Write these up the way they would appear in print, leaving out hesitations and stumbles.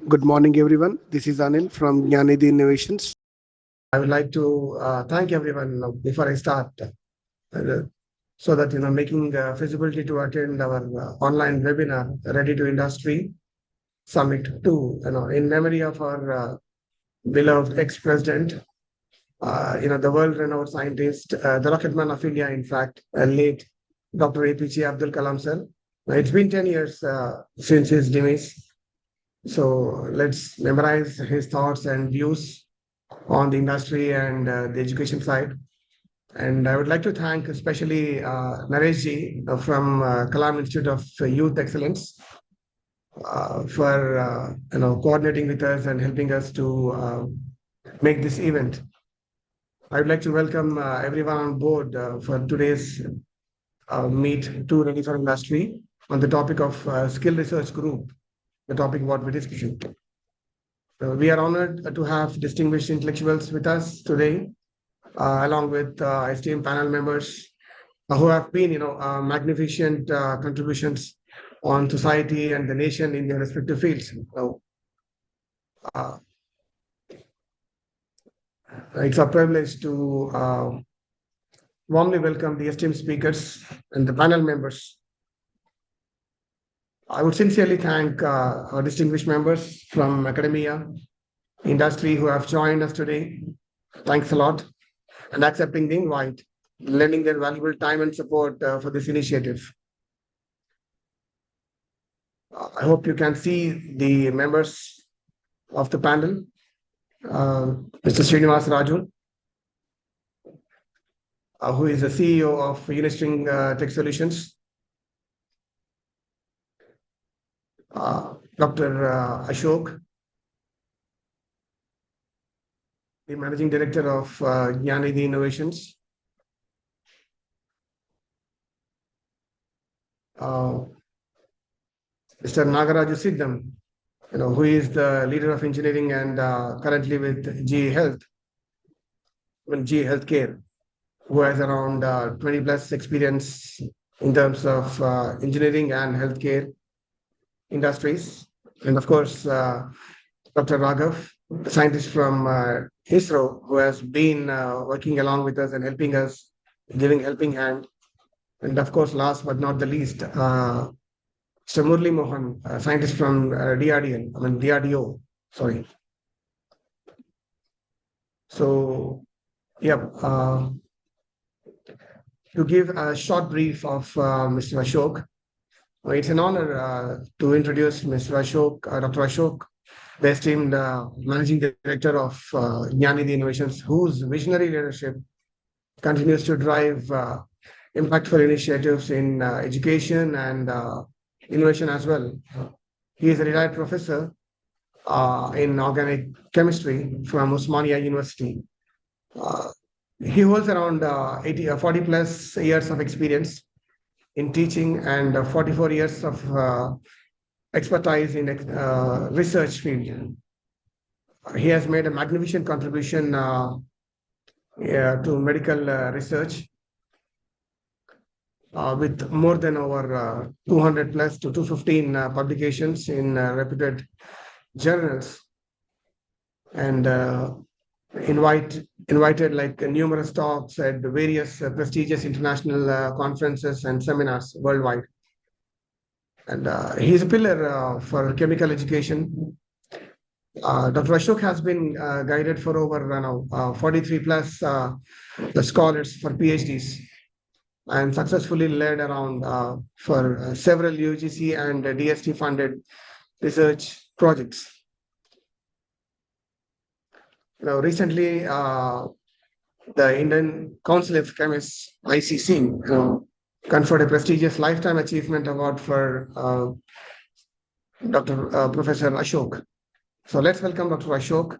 Good morning, everyone. This is Anil from GyanNidhi Innovations. I would like to thank everyone before I start, so that making feasibility to attend our online webinar, Ready to Industry Summit-2, in memory of our beloved ex-president, the world-renowned scientist, the rocket man of India, in fact, late Dr. APJ Abdul Kalam sir. It's been 10 years since his demise. So let's memorize his thoughts and views on the industry and the education side. And I would like to thank especially Nareshji from Kalam Institute of Youth Excellence for coordinating with us and helping us to make this event. I would like to welcome everyone on board for today's meet to Ready for Industry on the topic of skill research group, the topic what we're discussing. We are honored to have distinguished intellectuals with us today, along with esteemed panel members who have been, magnificent contributions on society and the nation in their respective fields. So, it's a privilege to warmly welcome the esteemed speakers and the panel members. I would sincerely thank our distinguished members from academia, industry who have joined us today. Thanks a lot, and accepting the invite, lending their valuable time and support for this initiative. I hope you can see the members of the panel. Mr. Srinivasa Raju, who is the CEO of Unistring Tech Solutions. Dr. Ashok, the Managing Director of GyanNidhi Innovations. Mr. Nagaraju Siddam, who is the leader of engineering and currently with GE Health, GE Healthcare, who has around 20 plus experience in terms of engineering and healthcare industries. And of course, Dr. Raghav, the scientist from ISRO, who has been working along with us and helping us, giving helping hand. And of course, last but not the least, Mr. Murali Mohan, a scientist from DRDO, sorry. So, yeah, to give a short brief of Mr. Ashok, it's an honor to introduce Mr. Ashok, Dr. Ashok, the esteemed Managing Director of GyanNidhi Innovations, whose visionary leadership continues to drive impactful initiatives in education and innovation as well. He is a retired professor in organic chemistry from Osmania University. He holds around 40 plus years of experience in teaching and 44 years of expertise in research field. He has made a magnificent contribution to medical research with more than over 200 plus to 215 publications in reputed journals, and invited like numerous talks at various prestigious international conferences and seminars worldwide. And he is a pillar for chemical education. Dr. Ashok has been guided for over 43 plus the scholars for PhDs and successfully led around for several UGC and DST funded research projects. Recently, the Indian Council of Chemists, ICC, conferred a prestigious Lifetime Achievement Award for Dr. Professor Ashok. So let's welcome Dr. Ashok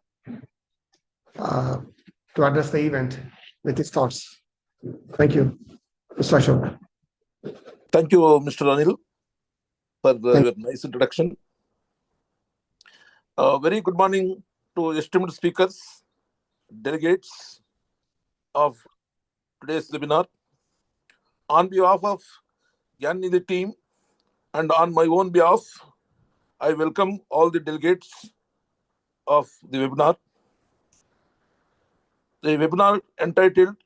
to address the event with his thoughts. Thank you, Mr. Ashok. Thank you, Mr. Anil, for your nice introduction. Very good morning to esteemed speakers, delegates of today's webinar. On behalf of GyanNidhi team and on my own behalf, I welcome all the delegates of the webinar. The webinar entitled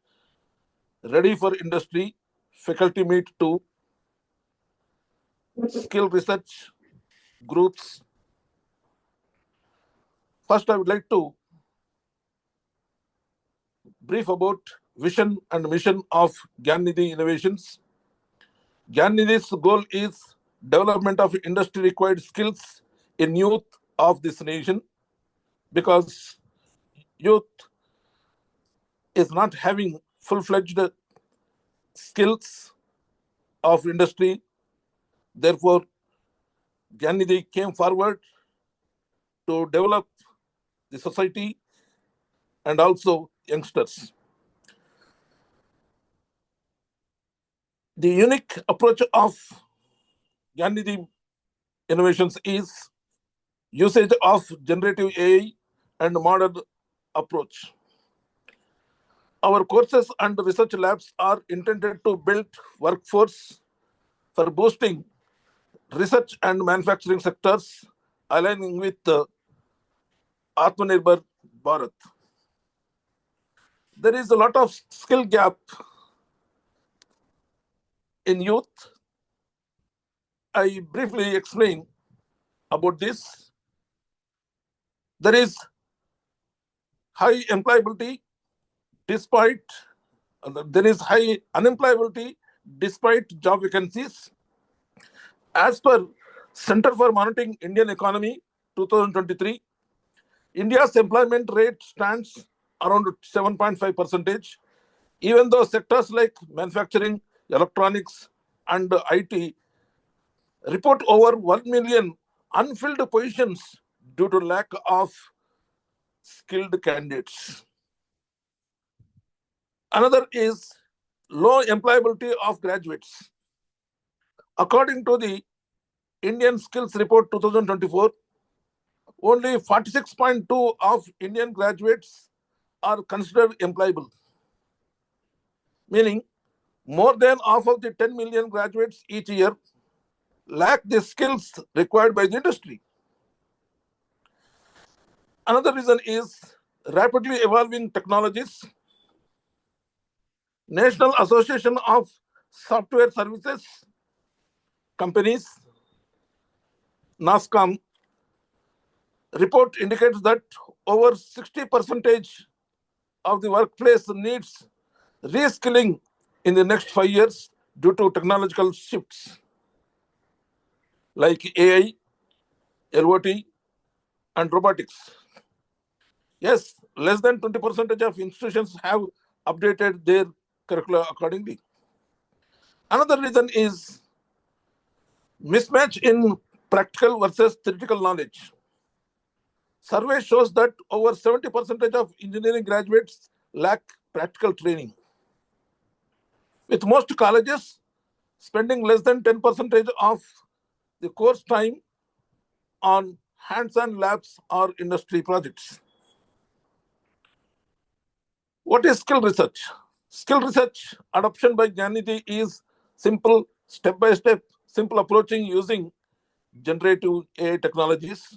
Ready for Industry Faculty Meet 2 Skill Research Groups. First, I would like to brief about vision and mission of GyanNidhi Innovations. GyanNidhi's goal is development of industry-required skills in youth of this nation, because youth is not having full-fledged skills of industry. Therefore, GyanNidhi came forward to develop the society and also youngsters. The unique approach of GyanNidhi Innovations is usage of generative AI and modern approach. Our courses and research labs are intended to build workforce for boosting research and manufacturing sectors, aligning with Atmanirbhar Bharat. There is a lot of skill gap in youth. I briefly explain about this. There is high employability despite, there is high unemployability despite job vacancies. As per Center for Monitoring Indian Economy 2023, India's employment rate stands around 7.5%, even though sectors like manufacturing, electronics, and IT report over 1 million unfilled positions due to lack of skilled candidates. Another is low employability of graduates. According to the Indian Skills Report 2024, only 46.2% of Indian graduates are considered employable, meaning more than half of the 10 million graduates each year lack the skills required by the industry. Another reason is rapidly evolving technologies. National Association of Software Services Companies, NASCOM, report indicates that over 60% of the workplace needs reskilling in the next 5 years due to technological shifts like AI, LOT, and robotics. Yes, less than 20% of institutions have updated their curricula accordingly. Another reason is mismatch in practical versus theoretical knowledge. Survey shows that over 70% of engineering graduates lack practical training, with most colleges spending less than 10% of the course time on hands-on labs or industry projects. What is skill research? Skill research adoption by GyanNidhi is simple, step-by-step, simple approaching using generative AI technologies.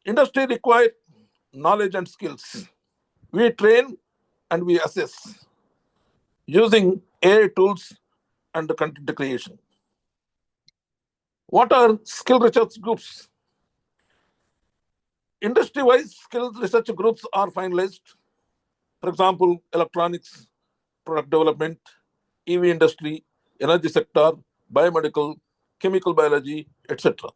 Industry requires knowledge and skills. We train and we assess using AI tools and content creation. What are skill research groups? Industry-wise skill research groups are finalized. For example, electronics, product development, EV industry, energy sector, biomedical, chemical biology, etc.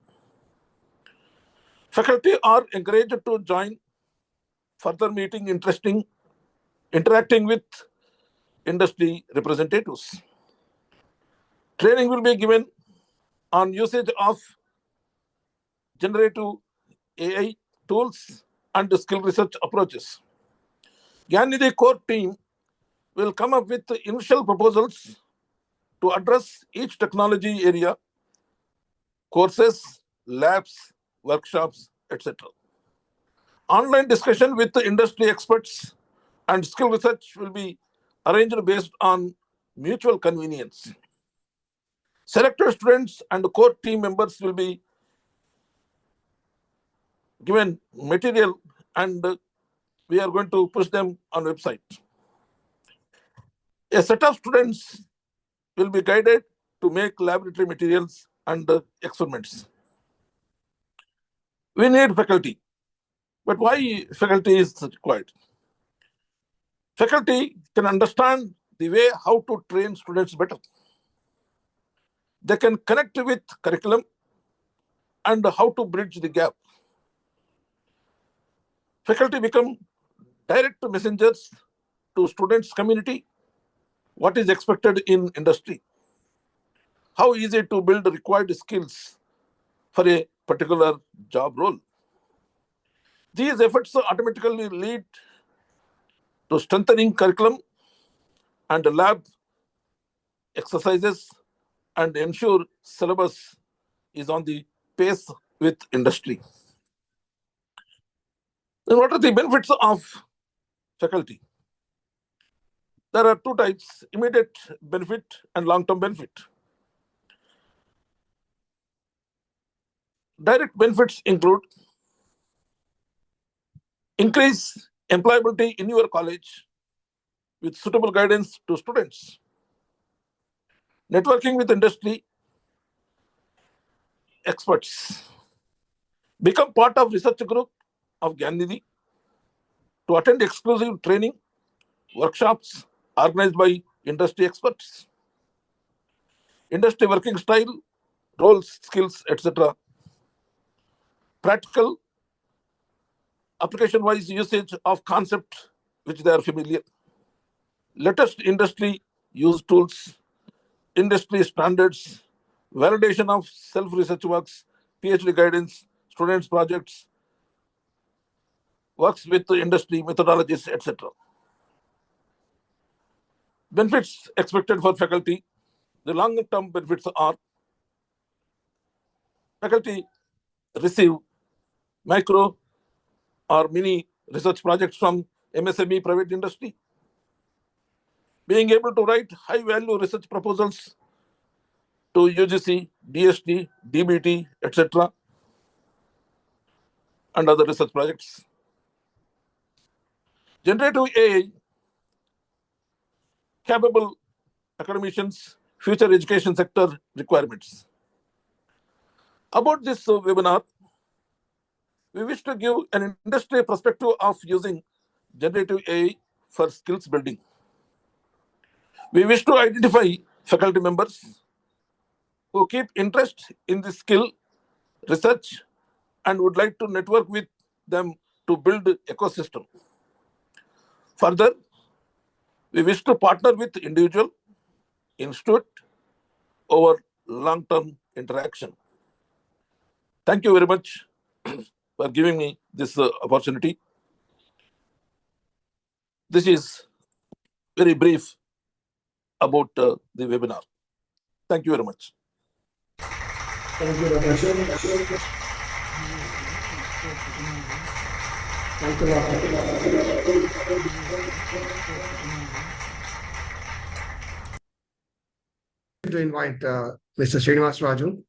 Faculty are encouraged to join further meeting interacting with industry representatives. Training will be given on usage of generative AI tools and skill research approaches. GyanNidhi core team will come up with initial proposals to address each technology area, courses, labs, workshops, etc. Online discussion with the industry experts and skill research will be arranged based on mutual convenience. Selected students and core team members will be given material, and we are going to push them on website. A set of students will be guided to make laboratory materials and experiments. We need faculty. But why faculty is required? Faculty can understand the way how to train students better. They can connect with curriculum and how to bridge the gap. Faculty become direct messengers to students' community, what is expected in industry, how easy to build required skills for a particular job role. These efforts automatically lead to strengthening curriculum and lab exercises and ensure syllabus is on the pace with industry. Then what are the benefits of faculty? There are two types, immediate benefit and long-term benefit. Direct benefits include increase employability in your college with suitable guidance to students, networking with industry experts, become part of research group of GyanNidhi, to attend exclusive training, workshops organized by industry experts, industry working style, roles, skills, etc. Practical, application-wise usage of concept which they are familiar, latest industry use tools, industry standards, validation of self-research works, PhD guidance, students' projects, works with the industry methodologies, etc. Benefits expected for faculty. The long-term benefits are faculty receive micro or mini research projects from MSME private industry, being able to write high-value research proposals to UGC, DST, DBT, etc., and other research projects. Generative AI, capable academicians, future education sector requirements. About this webinar, we wish to give an industry perspective of using generative AI for skills building. We wish to identify faculty members who keep interest in this skill research and would like to network with them to build ecosystem. Further, we wish to partner with individual, institute over long-term interaction. Thank you very much for giving me this opportunity. This is very brief about the webinar. Thank you very much. Thank you, Dr. Ashok. Thank you, to invite Mr. Srinivasa Raju,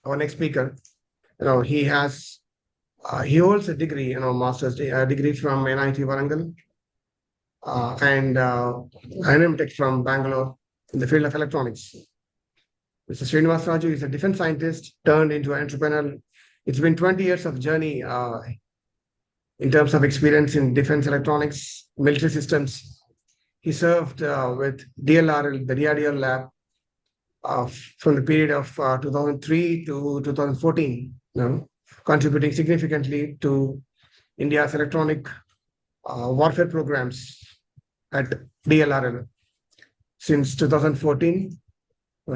our next speaker. He holds a degree, master's degree from NIT Warangal, and an MTech from Bangalore in the field of electronics. Mr. Srinivasa Raju is a defense scientist turned into an entrepreneur. It's been 20 years of journey in terms of experience in defense electronics, military systems. He served with DLRL, the DRDO lab, from the period of 2003 to 2014, contributing significantly to India's electronic warfare programs at DLRL. Since 2014,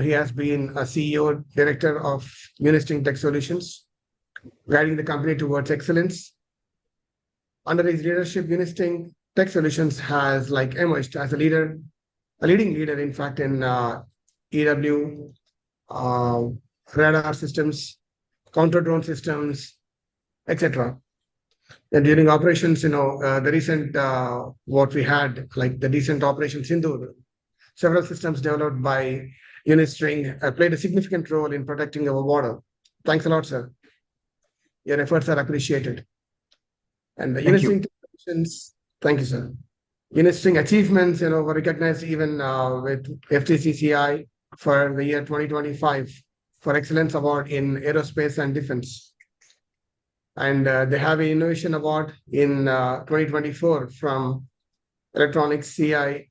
he has been a CEO, director of Unistring Tech Solutions, guiding the company towards excellence. Under his leadership, Unistring Tech Solutions has emerged as a leading leader, in fact, in EW, radar systems, counter-drone systems, etc. And during operations, the recent, what we had, like the recent Operation Sindoor, several systems developed by Unistring played a significant role in protecting our border. Thanks a lot, sir. Your efforts are appreciated. And the Thank you. Unistring contributions, thank you, sir. Unistring achievements, were recognized even with FTCCI for the year 2025 for Excellence Award in Aerospace and Defense. And they have an Innovation Award in 2024 from Electronics CINA.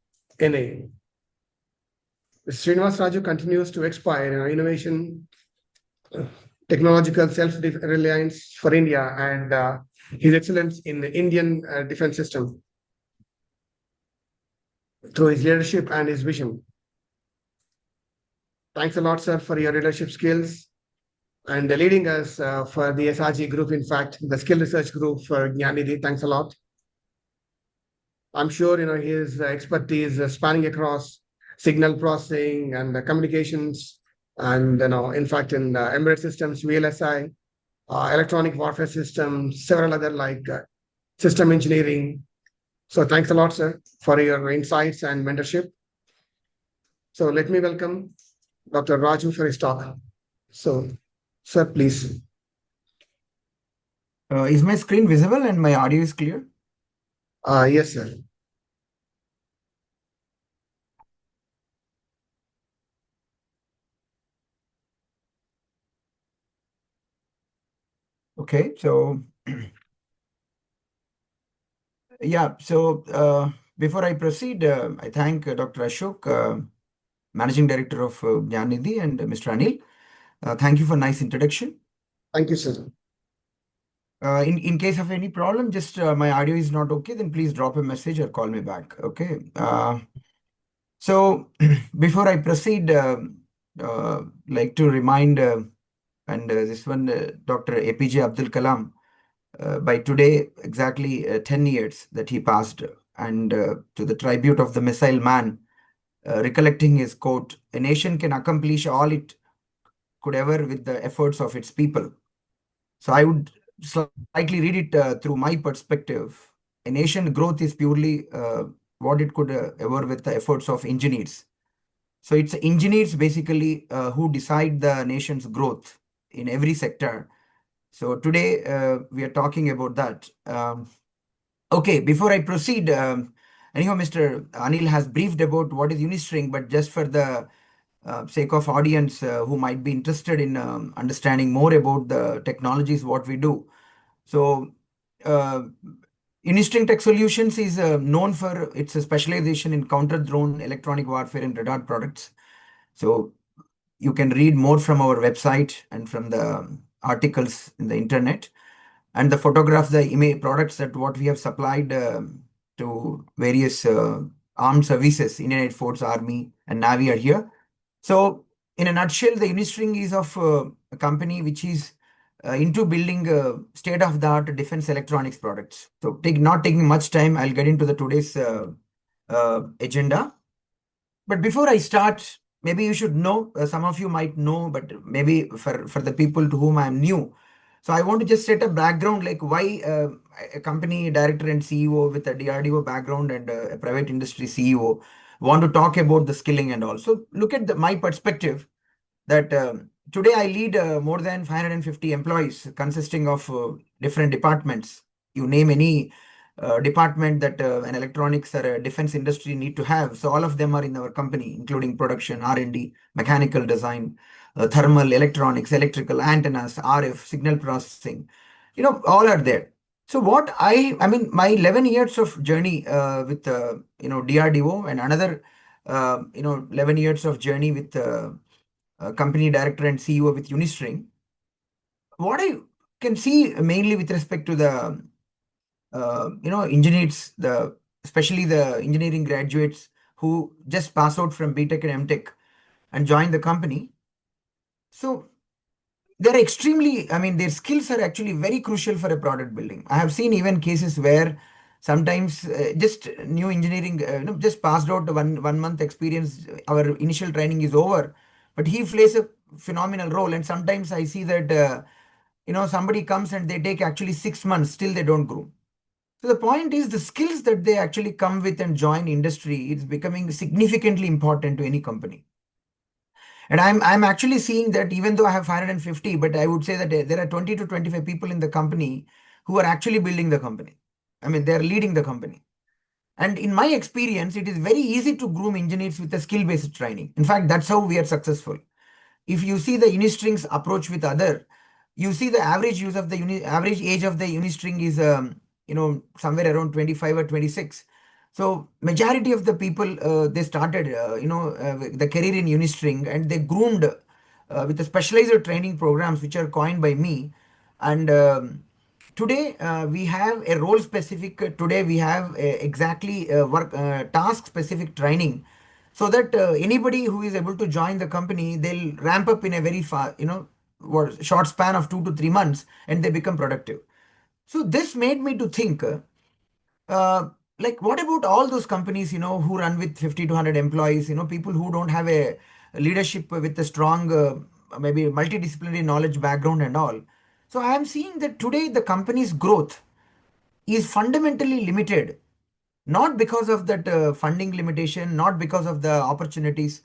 Srinivasa Raju continues to inspire innovation, technological self-reliance for India, and his excellence in the Indian defense system through his leadership and his vision. Thanks a lot, sir, for your leadership skills and leading us for the SRG group. In fact, the skill research group for GyanNidhi. Thanks a lot. I'm sure his expertise spanning across signal processing and communications, and in fact, in embedded systems, VLSI, electronic warfare systems, several other like system engineering. So thanks a lot, sir, for your insights and mentorship. So let me welcome Dr. Raju for his talk. So, sir, please. Is my screen visible and my audio is clear? Yes, sir. Okay, so yeah, so before I proceed, I thank Dr. Ashok, Managing Director of GyanNidhi, and Mr. Anil. Thank you for nice introduction. Thank you, sir. In case of any problem, just my audio is not okay, then please drop a message or call me back. Okay. So before I proceed, like to remind, and this one, Dr. APJ Abdul Kalam, by today, exactly 10 years that he passed, and to the tribute of the missile man, recollecting his quote, "A nation can accomplish all it could ever with the efforts of its people." So I would slightly read it through my perspective. A nation growth is purely what it could ever with the efforts of engineers. So it's engineers basically who decide the nation's growth in every sector. So today we are talking about that. Okay, before I proceed, anyhow, Mr. Anil has briefed about what is Unistring, but just for the sake of audience who might be interested in understanding more about the technologies, what we do. So Unistring Tech Solutions is known for its specialization in counter-drone, electronic warfare, and radar products. So you can read more from our website and from the articles in the internet, and the photograph, the image products that what we have supplied to various armed services, Indian Air Force, Army, and Navy are here. So in a nutshell, the Unistring is of a company which is into building state-of-the-art defense electronics products. So not taking much time, I'll get into the today's agenda. But before I start, maybe you should know, some of you might know, but maybe for the people to whom I'm new. So I want to just set a background, like why a company director and CEO with a DRDO background and a private industry CEO want to talk about the skilling and all. So look at my perspective that today I lead more than 550 employees consisting of different departments. You name any department that an electronics or a defense industry need to have. So all of them are in our company, including production, R&D, mechanical design, thermal, electronics, electrical, antennas, RF, signal processing, all are there. So what I mean, my 11 years of journey with, DRDO, and another, 11 years of journey with company director and CEO with Unistring. What I can see mainly with respect to the, engineers, especially the engineering graduates who just pass out from BTech and MTech and join the company. So they're extremely, their skills are actually very crucial for a product building. I have seen even cases where sometimes just new engineering, just passed out 1 month experience, our initial training is over, but he plays a phenomenal role. And sometimes I see that, somebody comes and they take actually 6 months, still they don't grow. So the point is the skills that they actually come with and join industry is becoming significantly important to any company. And I'm actually seeing that even though I have 550, but I would say that there are 20 to 25 people in the company who are actually building the company. I mean, they're leading the company. And in my experience, it is very easy to groom engineers with a skill-based training. In fact, that's how we are successful. If you see the Unistring's approach with other, you see the average use of the average age of the Unistring is somewhere around 25 or 26. So majority of the people they started the career in Unistring, and they groomed with the specialized training programs which are coined by me. And today we have a role specific. Today we have exactly work task specific training, so that anybody who is able to join the company, they'll ramp up in a very short span of 2 to 3 months, and they become productive. So this made me to think, like, what about all those companies, who run with 50 to 100 employees, people who don't have a leadership with a strong, maybe multidisciplinary knowledge background and all. So I am seeing that today the company's growth is fundamentally limited, not because of that funding limitation, not because of the opportunities.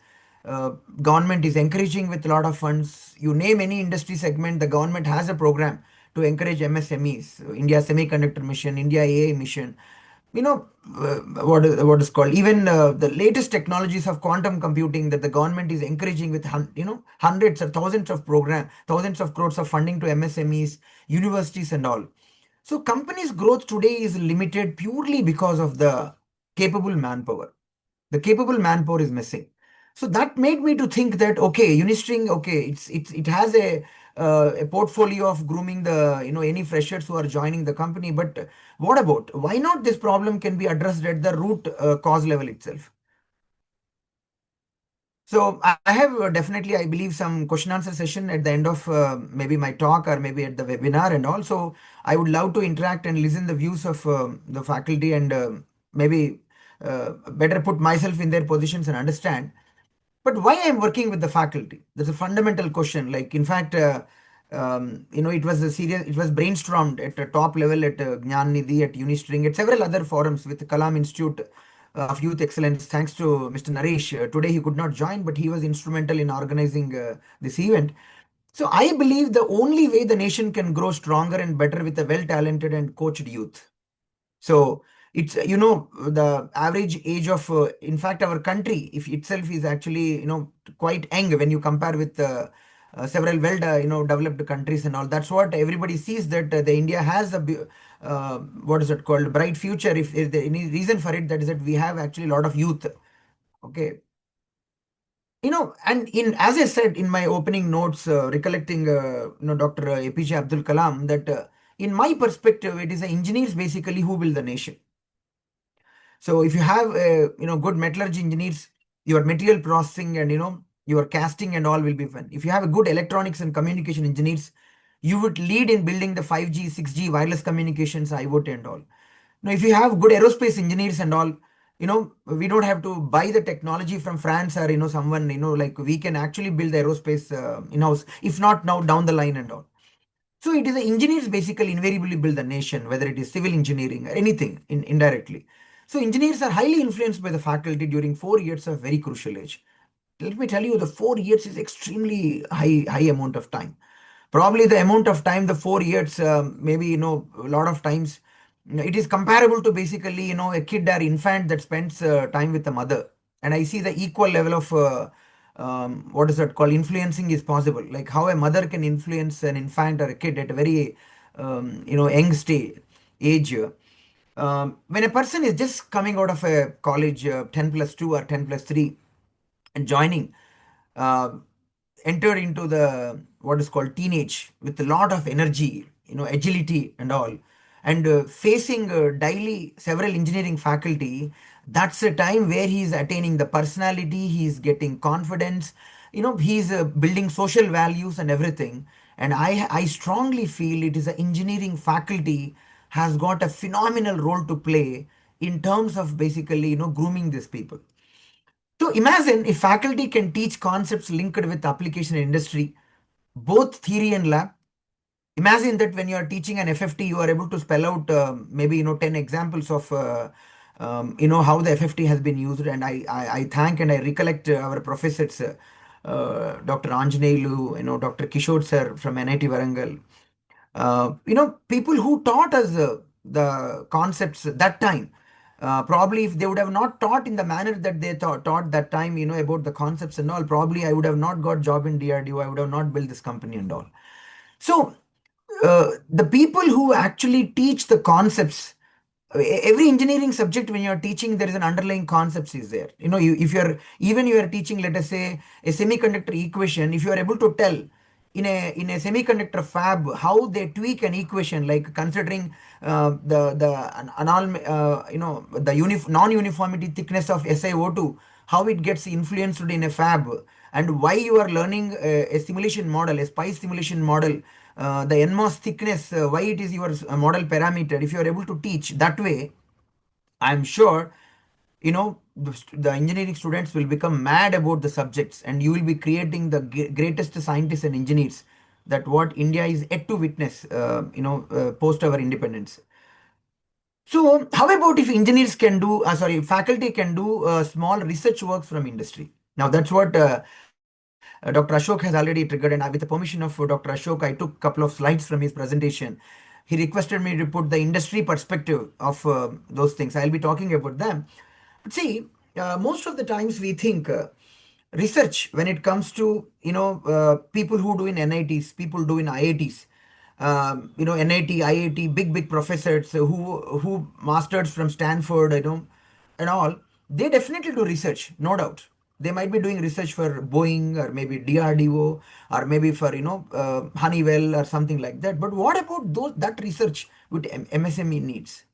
Government is encouraging with a lot of funds. You name any industry segment, the government has a program to encourage MSMEs. India Semiconductor Mission, India AI Mission. What is called, even the latest technologies of quantum computing that the government is encouraging with hundreds or thousands of thousands of crores of funding to MSMEs, universities and all. So companies' growth today is limited purely because of the capable manpower. The capable manpower is missing. So that made me to think that, okay, Unistring, okay, it has a portfolio of grooming the any freshers who are joining the company. But what about, why not this problem can be addressed at the root cause level itself? So I have definitely, I believe, some question answer session at the end of maybe my talk or maybe at the webinar, and also I would love to interact and listen the views of the faculty, and maybe better put myself in their positions and understand. But why I'm working with the faculty? That's a fundamental question. Like, in fact, it was it was brainstormed at a top level at GyanNidhi, at Unistring, at several other forums with Kalam Institute of Youth Excellence. Thanks to Mr. Naresh. Today he could not join, but he was instrumental in organizing this event. So I believe the only way the nation can grow stronger and better with a well-talented and coached youth. So it's, the average age of, in fact, our country, if itself is actually, quite young when you compare with several developed countries and all. That's what everybody sees, that the India has a, what is it called, bright future. If there any reason for it, that is that we have actually a lot of youth. Okay. And as I said in my opening notes, recollecting, Dr. APJ Abdul Kalam, that in my perspective, it is the engineers basically who build the nation. So if you have good metallurgy engineers, your material processing and your casting and all will be fun. If you have a good electronics and communication engineers, you would lead in building the 5G, 6G wireless communications, IoT and all. Now, if you have good aerospace engineers and all, we don't have to buy the technology from France or someone, like, we can actually build the aerospace in-house, if not now, down the line and all. So it is the engineers basically invariably build the nation, whether it is civil engineering or anything indirectly. So engineers are highly influenced by the faculty during 4 years of very crucial age. Let me tell you, the 4 years is extremely high amount of time. Probably the amount of time, the 4 years, maybe, a lot of times, it is comparable to basically, a kid or infant that spends time with the mother. And I see the equal level of, what is that called, influencing is possible. Like how a mother can influence an infant or a kid at a very, young age. When a person is just coming out of a college, 10+2 or 10+3, and joining, entered into the what is called teenage with a lot of energy, agility and all, and facing daily several engineering faculty, that's a time where he is attaining the personality, he is getting confidence, he is building social values and everything. And I strongly feel it is the engineering faculty has got a phenomenal role to play in terms of basically, grooming these people. So imagine if faculty can teach concepts linked with application and industry, both theory and lab. Imagine that when you are teaching an FFT, you are able to spell out maybe 10 examples of how the FFT has been used. And I thank and I recollect our professors Dr. Anjaneyulu, Dr. Kishore sir from NIT Varangal. People who taught us the concepts that time. Probably if they would have not taught in the manner that they taught that time, about the concepts and all, probably I would have not got job in DRDO. I would have not built this company and all. So the people who actually teach the concepts, every engineering subject when you're teaching, there is an underlying concepts is there. If you are teaching, let us say, a semiconductor equation, if you are able to tell in a semiconductor fab how they tweak an equation, like considering the non-uniformity thickness of SiO2, how it gets influenced in a fab, and why you are learning a simulation model, a SPICE simulation model, the NMOS thickness, why it is your model parameter. If you are able to teach that way, I'm sure the engineering students will become mad about the subjects, and you will be creating the greatest scientists and engineers that what India is yet to witness, post our independence. So how about if engineers can do, faculty can do small research works from industry? Now that's what Dr. Ashok has already triggered, and with the permission of Dr. Ashok, I took a couple of slides from his presentation. He requested me to put the industry perspective of those things. I'll be talking about them. But see, most of the times we think research, when it comes to people who do in NITs, people do in IITs, NIT, IIT, big professors who mastered from Stanford, and all, they definitely do research, no doubt. They might be doing research for Boeing or maybe DRDO or maybe for Honeywell or something like that. But what about that research with MSME needs?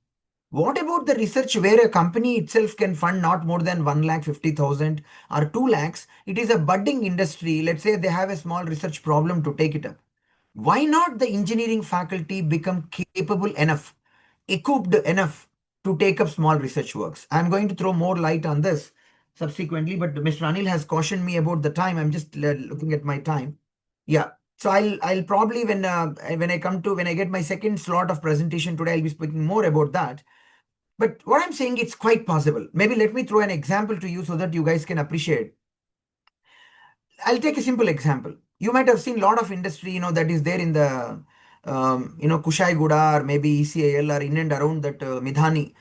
What about the research where a company itself can fund not more than 1,50,000 or 2 lakhs? It is a budding industry. Let's say they have a small research problem to take it up. Why not the engineering faculty become capable enough, equipped enough to take up small research works? I'm going to throw more light on this subsequently, but Mr. Anil has cautioned me about the time. I'm just looking at my time. Yeah. So I'll probably when I get my second slot of presentation today, I'll be speaking more about that. But what I'm saying, it's quite possible. Maybe let me throw an example to you so that you guys can appreciate. I'll take a simple example. You might have seen a lot of industry, that is there in the, Kushaiguda or maybe ECIL or in and around that Midhani,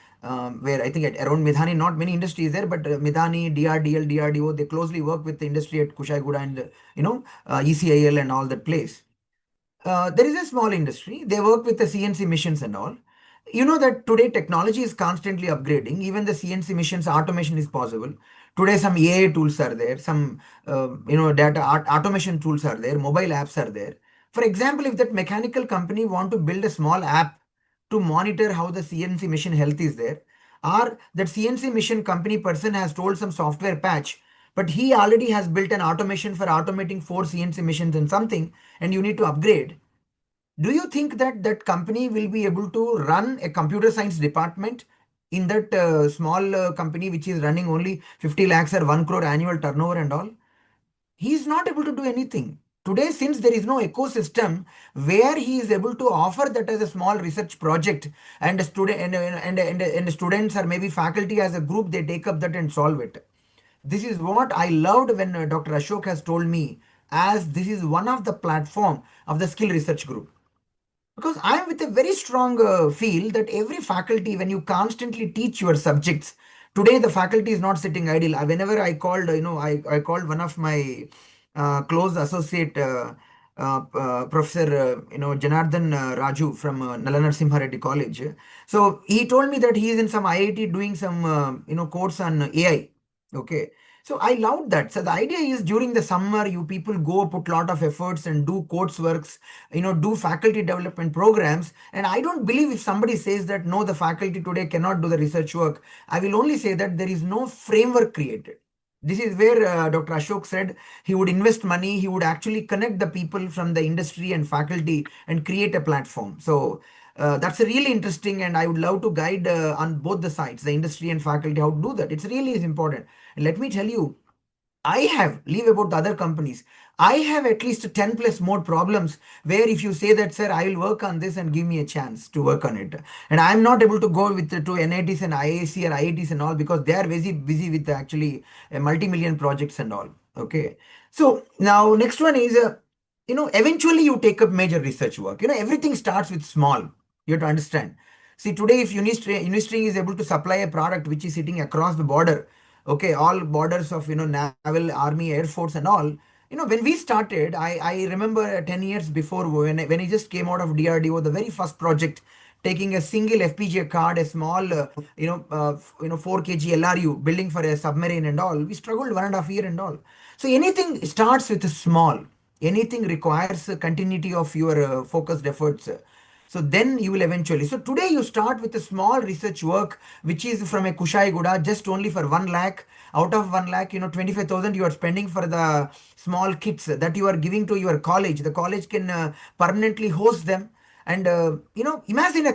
where I think around Midhani, not many industries there, but Midhani, DRDL, DRDO, they closely work with the industry at Kushaiguda and, ECIL and all that place. There is a small industry. They work with the CNC machines and all. You know that today technology is constantly upgrading. Even the CNC machines automation is possible. Today some AI tools are there. Some data automation tools are there. Mobile apps are there. For example, if that mechanical company want to build a small app to monitor how the CNC machine health is there, or that CNC machine company person has told some software patch, but he already has built an automation for automating 4 CNC machines and something, and you need to upgrade. Do you think that that company will be able to run a computer science department in that small company which is running only 50 lakhs or 1 crore annual turnover and all? He is not able to do anything. Today, since there is no ecosystem where he is able to offer that as a small research project, and a student and students or maybe faculty as a group, they take up that and solve it. This is what I loved when Dr. Ashok has told me, as this is one of the platform of the skill research group. Because I am with a very strong feel that every faculty, when you constantly teach your subjects, today the faculty is not sitting idle. Whenever I called, I called one of my close associate, Professor, Janardhan Raju from Nalana Simha Reddy College. So he told me that he is in some IIT doing some, course on AI. Okay. So I loved that. So the idea is during the summer, you people go put lot of efforts and do courseworks, do faculty development programs. And I don't believe if somebody says that, no, the faculty today cannot do the research work. I will only say that there is no framework created. This is where Dr. Ashok said he would invest money. He would actually connect the people from the industry and faculty and create a platform. So that's really interesting. And I would love to guide on both the sides, the industry and faculty, how to do that. It's really is important. And let me tell you, leave about the other companies, I have at least 10 plus more problems where if you say that, sir, I will work on this and give me a chance to work on it. And I'm not able to go with to NITs and IAC or IITs and all because they are busy with actually multi-million projects and all. Okay. So now next one is, eventually you take up major research work. Everything starts with small. You have to understand. See, today if Unistring is able to supply a product which is sitting across the border, okay, all borders of, naval, army, air force and all, when we started, I remember 10 years before when I just came out of DRDO, the very first project, taking a single FPGA card, a small, 4 kg LRU, building for a submarine and all, we struggled 1.5 years and all. So anything starts with a small. Anything requires a continuity of your focused efforts. So then you will eventually. So today you start with a small research work, which is from a Kushai Guda, just only for 1 lakh. Out of 1 lakh, 25,000 you are spending for the small kits that you are giving to your college. The college can permanently host them. And imagine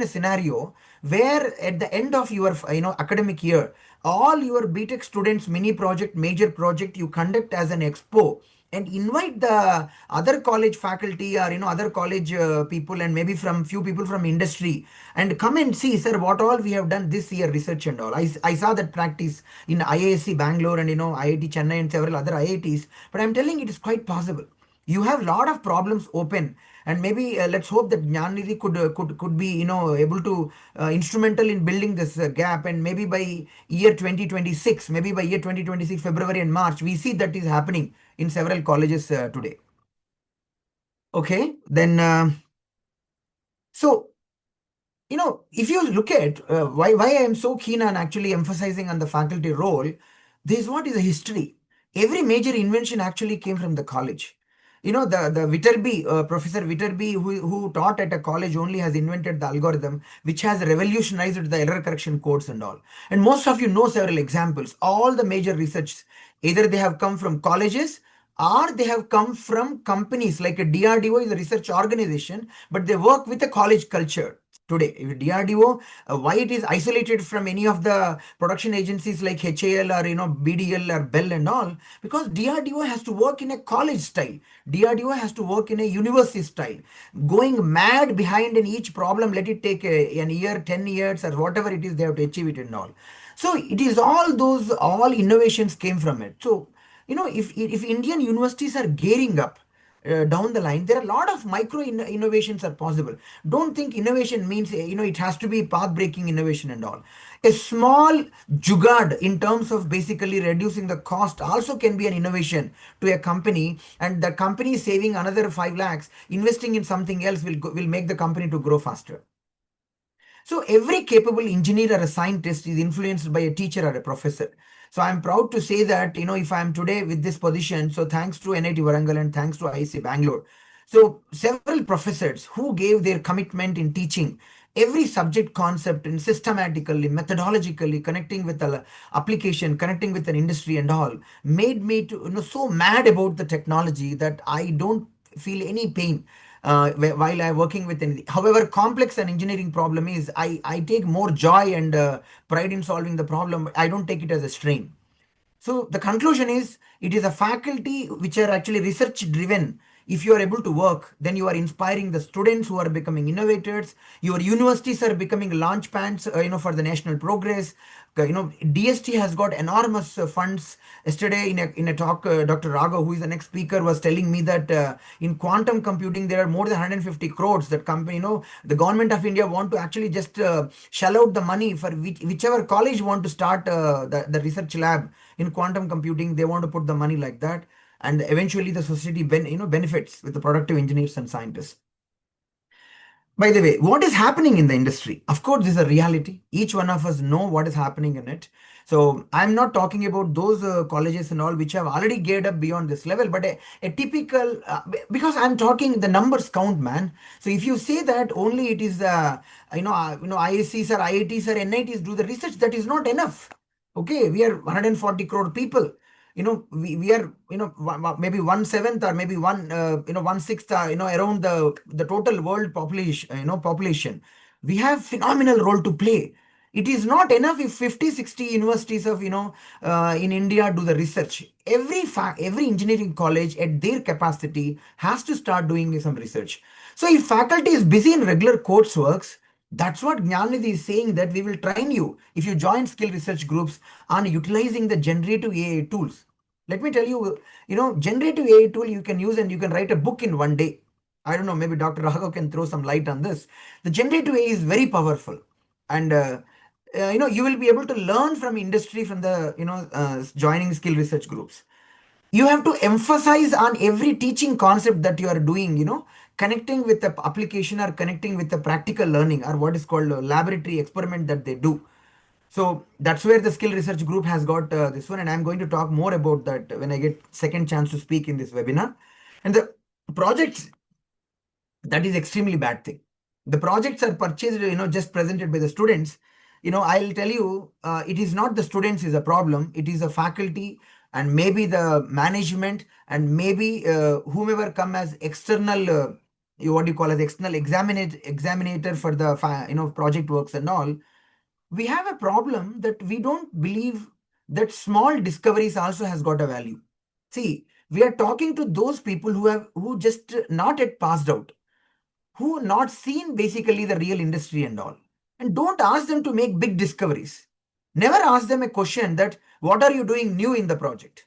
a scenario where at the end of your academic year, all your BTech students mini project, major project you conduct as an expo and invite the other college faculty or other college people and maybe from few people from industry and come and see, sir, what all we have done this year research and all. I saw that practice in IISc Bangalore and IIT Chennai and several other IITs, but I'm telling it is quite possible. You have lot of problems open, and maybe let's hope that GyanNidhi could be able to instrumental in building this gap, and maybe by year 2026, maybe by year 2026 February and March, we see that is happening in several colleges today. Okay, then so if you look at why I am so keen on actually emphasizing on the faculty role, this is what is a history. Every major invention actually came from the college. The Viterbi, Professor Viterbi, who taught at a college, only has invented the algorithm which has revolutionized the error correction codes and all. And most of you know several examples. All the major research, either they have come from colleges or they have come from companies. Like a DRDO is a research organization, but they work with a college culture. Today, if DRDO, why it is isolated from any of the production agencies like HAL or BDL or Bell and all? Because DRDO has to work in a college style. DRDO has to work in a university style. Going mad behind in each problem, let it take an year, 10 years or whatever it is, they have to achieve it and all. So it is all innovations came from it. So, if Indian universities are gearing up, down the line, there are a lot of micro innovations are possible. Don't think innovation means it has to be path breaking innovation and all. A small jugaad in terms of basically reducing the cost also can be an innovation to a company, and the company saving another 5 lakhs, investing in something else will make the company to grow faster. So every capable engineer or a scientist is influenced by a teacher or a professor. So I'm proud to say that, if I'm today with this position, so thanks to NIT Warangal and thanks to IC Bangalore. So several professors who gave their commitment in teaching every subject concept and systematically, methodologically connecting with the application, connecting with an industry and all, made me to so mad about the technology that I don't feel any pain while I'm working with anything. However complex an engineering problem is, I take more joy and pride in solving the problem. I don't take it as a strain. So the conclusion is, it is a faculty which are actually research driven. If you are able to work, then you are inspiring the students who are becoming innovators. Your universities are becoming launch pads, for the national progress. DST has got enormous funds. Yesterday in a talk, Dr. Raghav, who is the next speaker, was telling me that in quantum computing there are more than 150 crores that company, the government of India want to actually just shell out the money for whichever college want to start the research lab in quantum computing. They want to put the money like that, and eventually the society benefits with the productive engineers and scientists. By the way, what is happening in the industry? Of course, this is a reality. Each one of us know what is happening in it. So I'm not talking about those colleges and all which have already geared up beyond this level, but a typical, because I'm talking the numbers count, man. So if you say that only it is, ISCs or IITs or NITs do the research, that is not enough. Okay, we are 140 crore people. We are maybe 1/7 or maybe 1/6 around the total world population. We have phenomenal role to play. It is not enough if 50-60 universities of in India do the research. Every engineering college at their capacity has to start doing some research. So if faculty is busy in regular courseworks, that's what GyanNidhi is saying, that we will train you if you join skill research groups on utilizing the generative AI tools. Let me tell you, generative AI tool you can use and you can write a book in one day. I don't know, maybe Dr. Raghav can throw some light on this. The generative AI is very powerful, and you will be able to learn from industry, from the joining skill research groups. You have to emphasize on every teaching concept that you are doing, connecting with the application or connecting with the practical learning, or what is called a laboratory experiment that they do. So that's where the skill research group has got this one, and I'm going to talk more about that when I get second chance to speak in this webinar. And the projects, that is extremely bad thing. The projects are purchased, just presented by the students. I'll tell you, it is not the students is a problem. It is the faculty and maybe the management and maybe whomever come as external, what do you call as external examinator for the project works and all. We have a problem that we don't believe that small discoveries also has got a value. See, we are talking to those people who just not yet passed out, who not seen basically the real industry and all. And don't ask them to make big discoveries. Never ask them a question that what are you doing new in the project?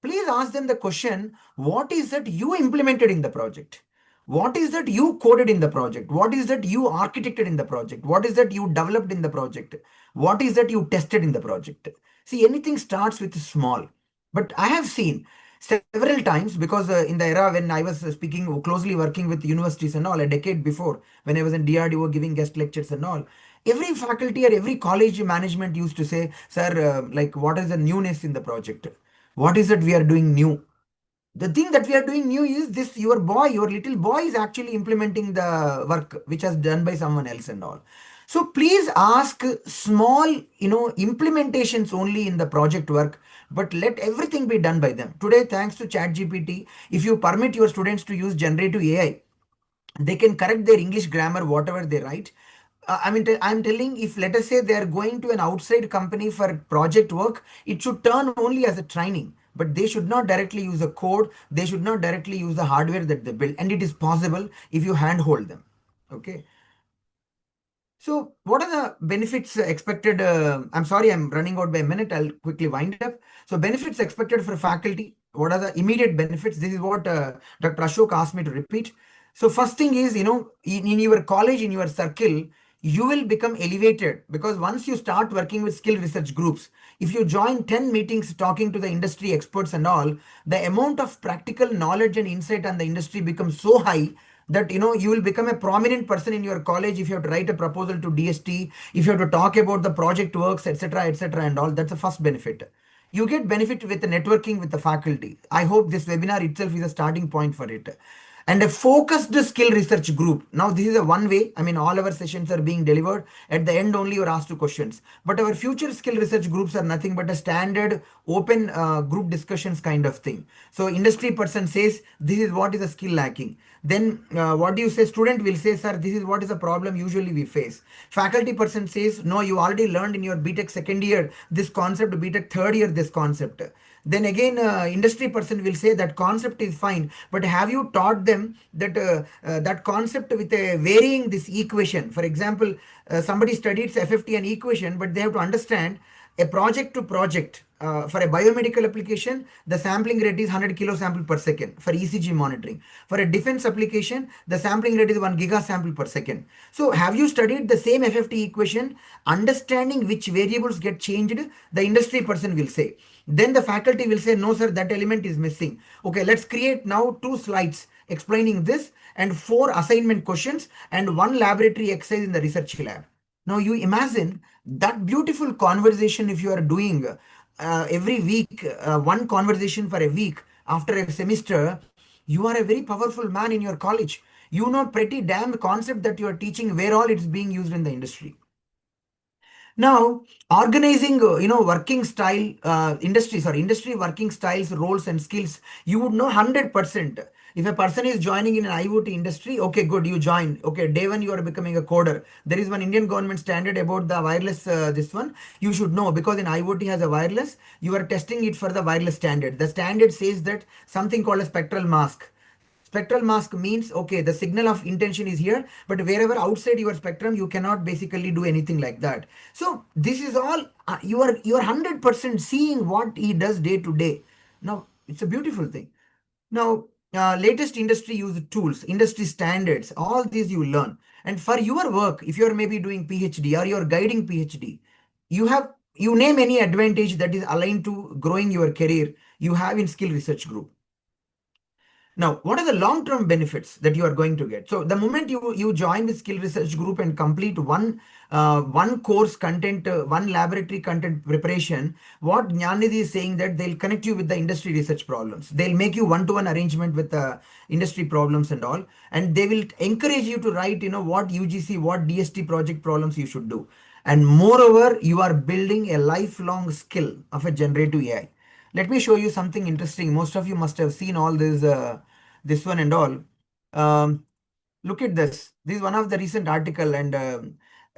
Please ask them the question, what is that you implemented in the project? What is that you coded in the project? What is that you architected in the project? What is that you developed in the project? What is that you tested in the project? See, anything starts with small. But I have seen several times, because in the era when I was speaking, closely working with universities and all, a decade before, when I was in DRDO giving guest lectures and all, every faculty or every college management used to say, sir, like what is the newness in the project? What is it we are doing new? The thing that we are doing new is this, your little boy is actually implementing the work which has done by someone else and all. So please ask small, implementations only in the project work, but let everything be done by them. Today, thanks to ChatGPT, if you permit your students to use generative AI, they can correct their English grammar, whatever they write. I'm telling, if let us say they are going to an outside company for project work, it should turn only as a training, but they should not directly use the code. They should not directly use the hardware that they build, and it is possible if you handhold them. Okay. So what are the benefits expected? I'm sorry, I'm running out by a minute. I'll quickly wind up. So benefits expected for faculty. What are the immediate benefits? This is what Dr. Ashok asked me to repeat. So first thing is, in your college, in your circle, you will become elevated, because once you start working with skill research groups, if you join 10 meetings talking to the industry experts and all, the amount of practical knowledge and insight on the industry becomes so high that you will become a prominent person in your college if you have to write a proposal to DST, if you have to talk about the project works, etc., and all. That's the first benefit. You get benefit with the networking with the faculty. I hope this webinar itself is a starting point for it. And a focused skill research group. Now this is a one way. All our sessions are being delivered. At the end only you're asked 2 questions. But our future skill research groups are nothing but a standard open group discussions kind of thing. So industry person says, this is what is the skill lacking. Then what do you say? Student will say, sir, this is what is the problem usually we face. Faculty person says, no, you already learned in your BTech second year this concept, BTech third year this concept. Then again, industry person will say that concept is fine, but have you taught them that that concept with a varying this equation? For example, somebody studies FFT and equation, but they have to understand a project to project. For a biomedical application, the sampling rate is 100 kilo sample per second for ECG monitoring. For a defense application, the sampling rate is 1 giga sample per second. So have you studied the same FFT equation, understanding which variables get changed? The industry person will say. Then the faculty will say, no, sir, that element is missing. Okay, let's create now 2 slides explaining this and 4 assignment questions and 1 laboratory exercise in the research lab. Now you imagine that beautiful conversation if you are doing every week, 1 conversation for a week after a semester, you are a very powerful man in your college. You know pretty damn concept that you are teaching, where all it's being used in the industry. Now, organizing, working style, industry working styles, roles and skills, you would know 100%. If a person is joining in an IoT industry, okay, good, you join. Okay, day 1, you are becoming a coder. There is one Indian government standard about the wireless, this one. You should know, because in IoT has a wireless, you are testing it for the wireless standard. The standard says that something called a spectral mask. Spectral mask means, okay, the signal of intention is here, but wherever outside your spectrum, you cannot basically do anything like that. So this is all, you are 100% seeing what he does day to day. Now, it's a beautiful thing. Now, latest industry use tools, industry standards, all these you learn. And for your work, if you're maybe doing PhD or you're guiding PhD, you name any advantage that is aligned to growing your career you have in skill research group. Now, what are the long-term benefits that you are going to get? So the moment you join the skill research group and complete one course content, one laboratory content preparation, what GyanNidhi is saying that they'll connect you with the industry research problems. They'll make you one-to-one arrangement with the industry problems and all, and they will encourage you to write, what UGC, what DST project problems you should do. And moreover, you are building a lifelong skill of a generative AI. Let me show you something interesting. Most of you must have seen all this one and all. Look at this. This is one of the recent article, and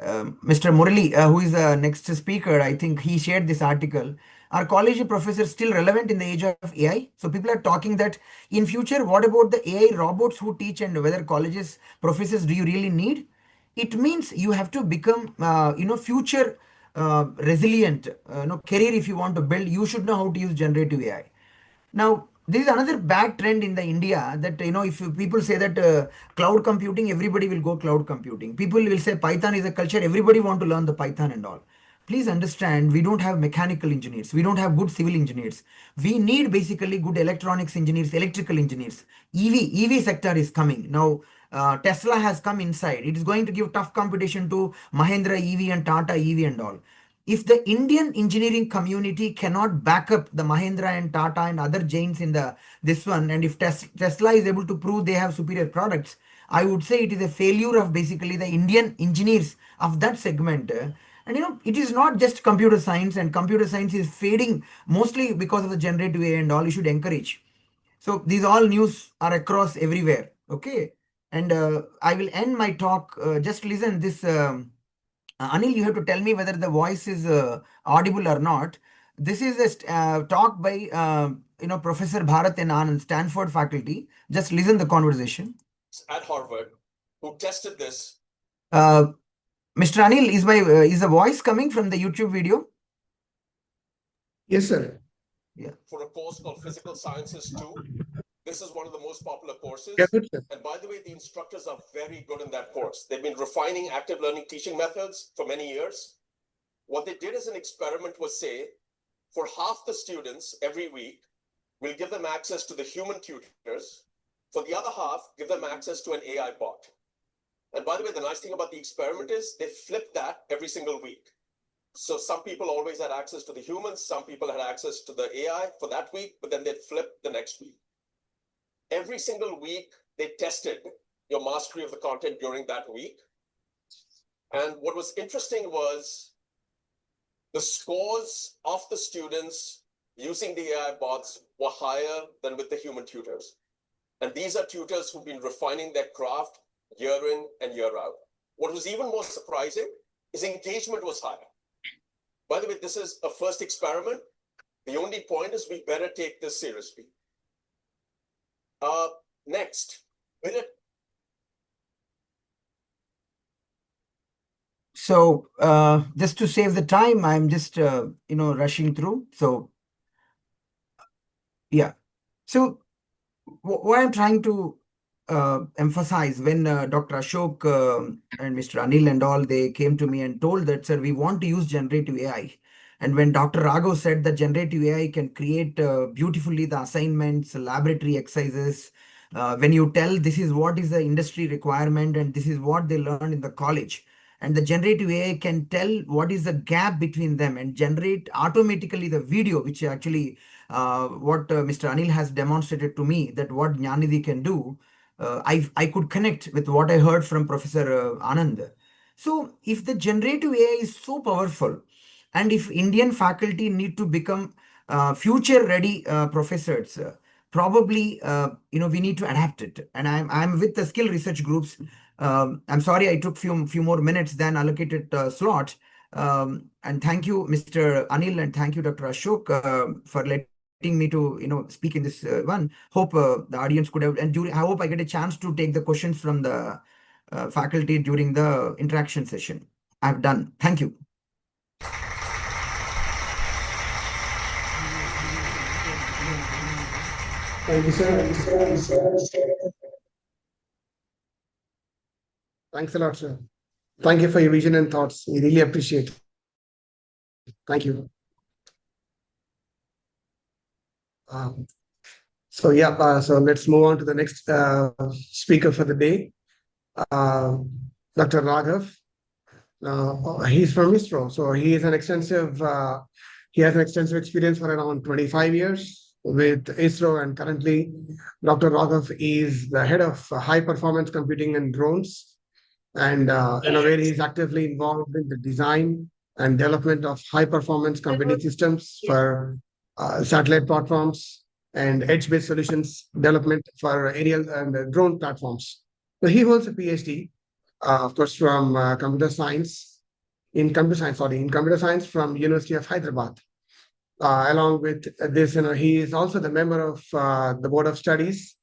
Mr. Murali, who is the next speaker, I think he shared this article. Are college professors still relevant in the age of AI? So people are talking that in future, what about the AI robots who teach, and whether colleges professors do you really need? It means you have to become, future resilient, career. If you want to build, you should know how to use generative AI. Now, this is another bad trend in the India that, if people say that cloud computing, everybody will go cloud computing. People will say Python is a culture, everybody want to learn the Python and all. Please understand, we don't have mechanical engineers. We don't have good civil engineers. We need basically good electronics engineers, electrical engineers. EV sector is coming. Now, Tesla has come inside. It is going to give tough competition to Mahindra EV and Tata EV and all. If the Indian engineering community cannot back up the Mahindra and Tata and other giants in this one, and if Tesla is able to prove they have superior products, I would say it is a failure of basically the Indian engineers of that segment. And it is not just computer science, and computer science is fading mostly because of the generative AI and all. You should encourage. So these all news are across everywhere. Okay. And I will end my talk. Just listen this. Anil, you have to tell me whether the voice is audible or not. This is a talk by Professor Bharat and Anand, Stanford faculty. Just listen the conversation. At Harvard, who tested this. Mr. Anil, is the voice coming from the YouTube video? Yes, sir. Yeah. For a course called Physical Sciences 2. This is one of the most popular courses. Yes, sir. And by the way, the instructors are very good in that course. They've been refining active learning teaching methods for many years. What they did as an experiment was say, for half the students every week, we'll give them access to the human tutors. For the other half, give them access to an AI bot. And by the way, the nice thing about the experiment is they flipped that every single week. So some people always had access to the humans, some people had access to the AI for that week, but then they'd flip the next week. Every single week, they tested your mastery of the content during that week. And what was interesting was the scores of the students using the AI bots were higher than with the human tutors. And these are tutors who've been refining their craft year in and year out. What was even more surprising is engagement was higher. By the way, this is a first experiment. The only point is we better take this seriously. Next. So just to save the time, I'm just rushing through. So yeah. So what I'm trying to emphasize, when Dr. Ashok and Mr. Anil and all, they came to me and told that, sir, we want to use generative AI. And when Dr. Raghav said that generative AI can create beautifully the assignments, laboratory exercises, when you tell this is what is the industry requirement and this is what they learned in the college, and the generative AI can tell what is the gap between them and generate automatically the video, which actually what Mr. Anil has demonstrated to me, that what GyanNidhi can do. I could connect with what I heard from Professor Anand. So if the generative AI is so powerful, and if Indian faculty need to become future ready professors, probably we need to adapt it. And I'm with the skill research groups. I'm sorry I took few more minutes than allocated slot. And thank you, Mr. Anil, and thank you, Dr. Ashok, for letting me to speak in this one. Hope the audience could have, and I hope I get a chance to take the questions from the faculty during the interaction session. I've done. Thank you. Thank you, sir. Thanks a lot, sir. Thank you for your vision and thoughts. We really appreciate it. Thank you. So let's move on to the next speaker for the day, Dr. Raghav. He's from ISRO, so he has an extensive experience for around 25 years with ISRO, and currently Dr. Raghav is the head of high performance computing and drones, and in a way he's actively involved in the design and development of high performance computing systems for satellite platforms and edge-based solutions development for aerial and drone platforms. So he holds a PhD, of course, from computer science from University of Hyderabad. Along with this, he is also the member of the board of studies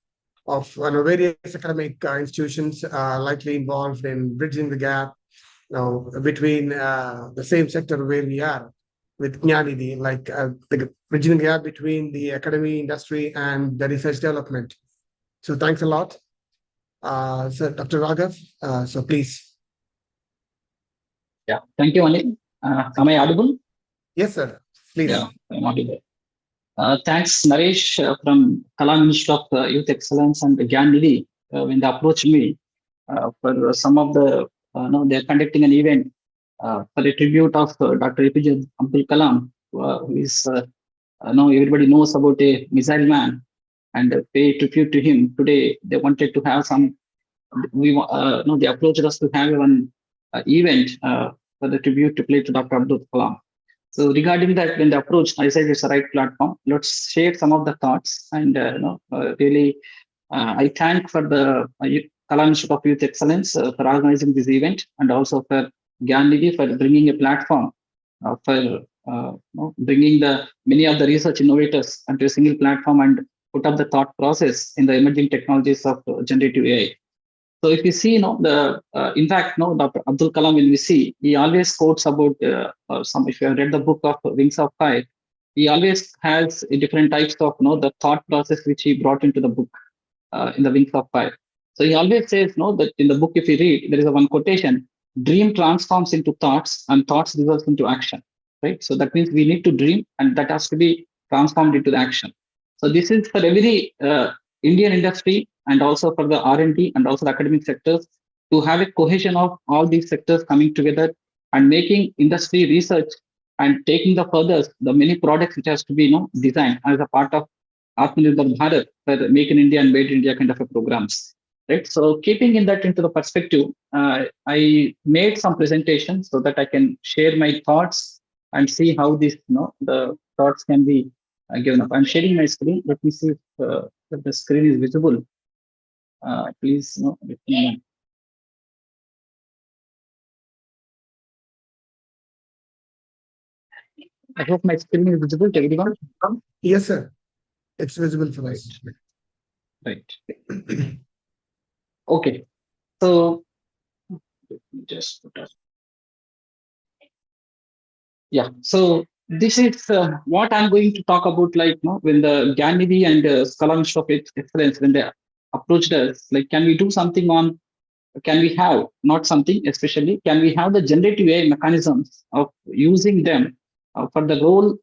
of various academic institutions, likely involved in bridging the gap between the same sector where we are with GyanNidhi, like bridging the gap between the academy, industry, and the research development. So thanks a lot. So Dr. Raghav, so please. Yeah, thank you, Anil. Am I audible? Yes, sir. Please. Yeah, I'm audible. Thanks, Naresh from Kalam Institute of Youth Excellence and GyanNidhi when they approached me for some of the, they're conducting an event for a tribute of Dr. APJ Abdul Kalam, who is, everybody knows about a missile man, and pay tribute to him. Today, they wanted to have some, they approached us to have one event for the tribute to play to Dr. Abdul Kalam. So regarding that, when they approached, I said it's the right platform. Let's share some of the thoughts, and really, I thank for the Kalam Institute of Youth Excellence for organizing this event, and also for GyanNidhi for bringing a platform for bringing the many of the research innovators onto a single platform and put up the thought process in the emerging technologies of generative AI. So if you see, in fact, Dr. Abdul Kalam, when we see, he always quotes about if you have read the book of Wings of Fire, he always has different types of, the thought process which he brought into the book in the Wings of Fire. So he always says, that in the book, if you read, there is a one quotation, dream transforms into thoughts and thoughts results into action, right? So that means we need to dream, and that has to be transformed into the action. So this is for every Indian industry, and also for the R&D and also the academic sectors, to have a cohesion of all these sectors coming together and making industry research and taking the further the many products which has to be designed as a part of Atmanirbhar Bharat for the Make in India and Made in India kind of a programs. Right. So keeping in that into the perspective, I made some presentations so that I can share my thoughts and see how this the thoughts can be given up. I'm sharing my screen. Let me see if the screen is visible. Please, let me know. I hope my screen is visible to everyone. Yes, sir. It's visible for us. Right. Okay. So let me just put up. Yeah. So this is what I'm going to talk about. Like, when the GyanNidhi and Kalam Institute of Excellence, when they approached us, like, can we do something on? Can we have not something especially? Can we have the generative AI mechanisms of using them for the role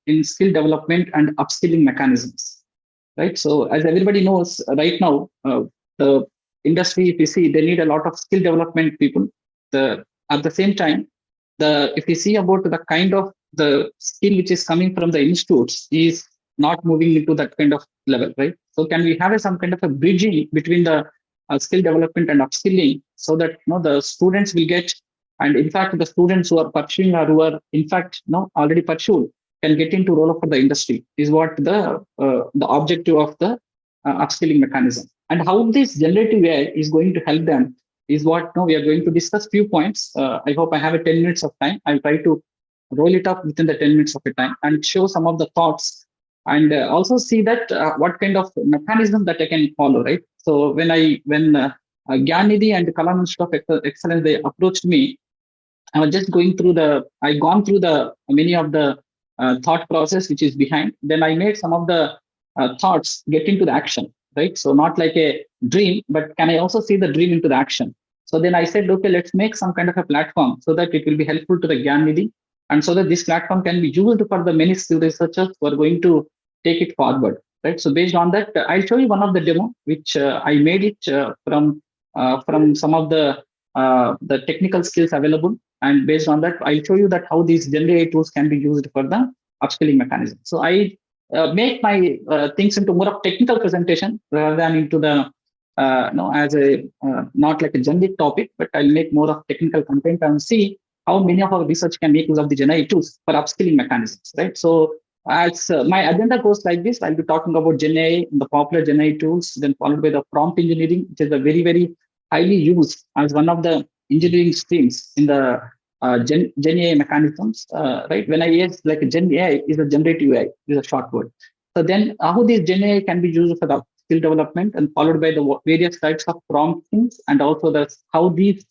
in skill development and upskilling mechanisms, right? So as everybody knows, right now the industry, if you see, they need a lot of skill development people. At the same time, if you see about the kind of the skill which is coming from the institutes is not moving into that kind of level, right? So can we have some kind of a bridging between the skill development and upskilling, so that the students will get, and in fact the students who are pursuing or who are in fact already pursued can get into roll up for the industry, is what the objective of the upskilling mechanism. And how this generative AI is going to help them is what we are going to discuss few points. I hope I have a 10 minutes of time. I'll try to roll it up within the 10 minutes of the time and show some of the thoughts, and also see that what kind of mechanism that I can follow, right? So when GyanNidhi and Kalam Institute of Excellence, they approached me, I was just gone through many of the thought process which is behind. Then I made some of the thoughts get into the action, right? So not like a dream, but can I also see the dream into the action? So then I said, okay, let's make some kind of a platform so that it will be helpful to the GyanNidhi, and so that this platform can be used for the many skill researchers who are going to take it forward, right? So based on that, I'll show you one of the demo which I made it from some of the technical skills available, and based on that, I'll show you that how these Gen AI tools can be used for the upskilling mechanism. So I make my things into more of technical presentation rather than into the as a not like a generic topic, but I'll make more of technical content and see how many of our research can make use of the Gen AI tools for upskilling mechanisms, right? So as my agenda goes like this, I'll be talking about Gen AI, the popular Gen AI tools, then followed by the prompt engineering, which is a very, very highly used as one of the engineering streams in the Gen AI mechanisms, right? When I use like Gen AI is a generative AI, is a short word. So then how these Gen AI can be used for the skill development, and followed by the various types of promptings, and also the how these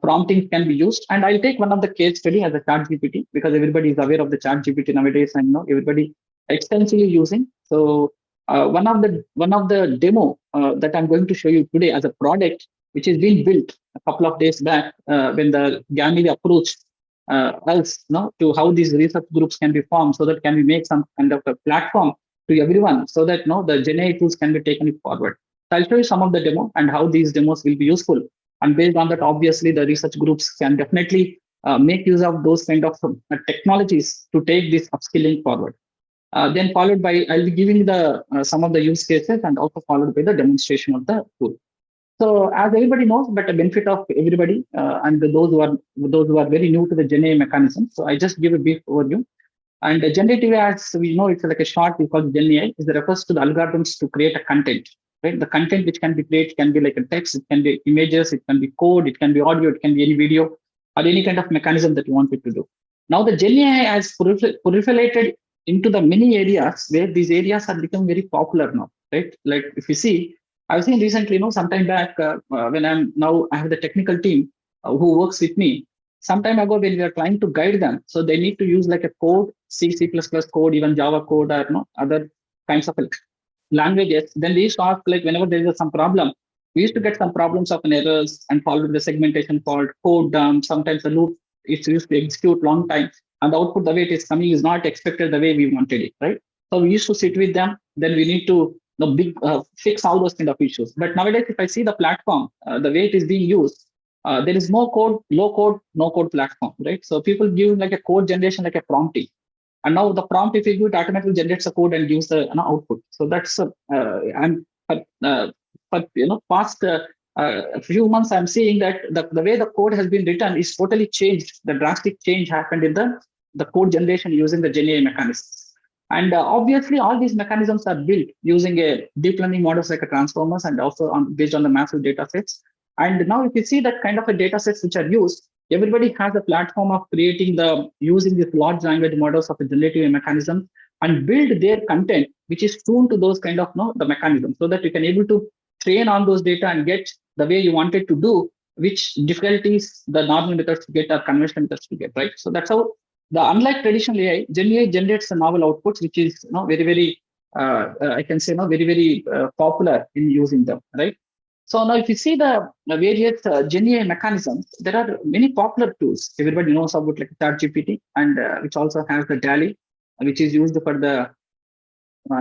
promptings can be used. And I'll take one of the case study as a ChatGPT, because everybody is aware of the ChatGPT nowadays, and everybody extensively using. So one of the demo that I'm going to show you today as a product, which is being built a couple of days back when the GyanNidhi approached us to how these research groups can be formed, so that can we make some kind of a platform to everyone, so that the Gen AI tools can be taken forward. So I'll show you some of the demo and how these demos will be useful. And based on that, obviously, the research groups can definitely make use of those kind of technologies to take this upskilling forward. Then followed by, I'll be giving the some of the use cases, and also followed by the demonstration of the tool. So as everybody knows, but the benefit of everybody and those who are very new to the Gen AI mechanism. So I just give a brief overview. And generative AI, as we know, it's like a short we call Gen AI, is the refers to the algorithms to create a content. Right? The content which can be created can be like a text, it can be images, it can be code, it can be audio, it can be any video, or any kind of mechanism that you want it to do. Now the Gen AI has proliferated into the many areas where these areas have become very popular now. Right? Like if you see, I've seen recently, sometime back when I have the technical team who works with me. Some time ago, when we are trying to guide them, so they need to use like a code, C++ code, even Java code, or other kinds of languages. Then they used to ask, like, whenever there is some problem, we used to get some problems of errors, and followed the segmentation fault, code dump. Sometimes the loop is used to execute long time, and the output the way it is coming is not expected the way we wanted it, right? So we used to sit with them. Then we need to fix all those kind of issues. But nowadays, if I see the platform, the way it is being used, there is more code, low code, no code platform, right? So people give like a code generation, like a prompting. And now the prompt, if you do it, automatically generates a code and gives the output. So that's past a few months, I'm seeing that the way the code has been written is totally changed. The drastic change happened in the code generation using the Gen AI mechanisms. And obviously, all these mechanisms are built using a deep learning models like a transformers, and also based on the massive data sets. And now if you see that kind of a data sets which are used, everybody has a platform of using these large language models of a generative mechanism, and build their content, which is tuned to those kind of the mechanisms, so that you can able to train on those data and get the way you wanted to do, which difficulties the normal methods to get or conventional methods to get, right? So that's how unlike traditional AI, Gen AI generates the novel outputs, which is very, very I can say very, very popular in using them, right? So now if you see the various Gen AI mechanisms, there are many popular tools. Everybody knows about like ChatGPT, and which also has the DALL-E, which is used for the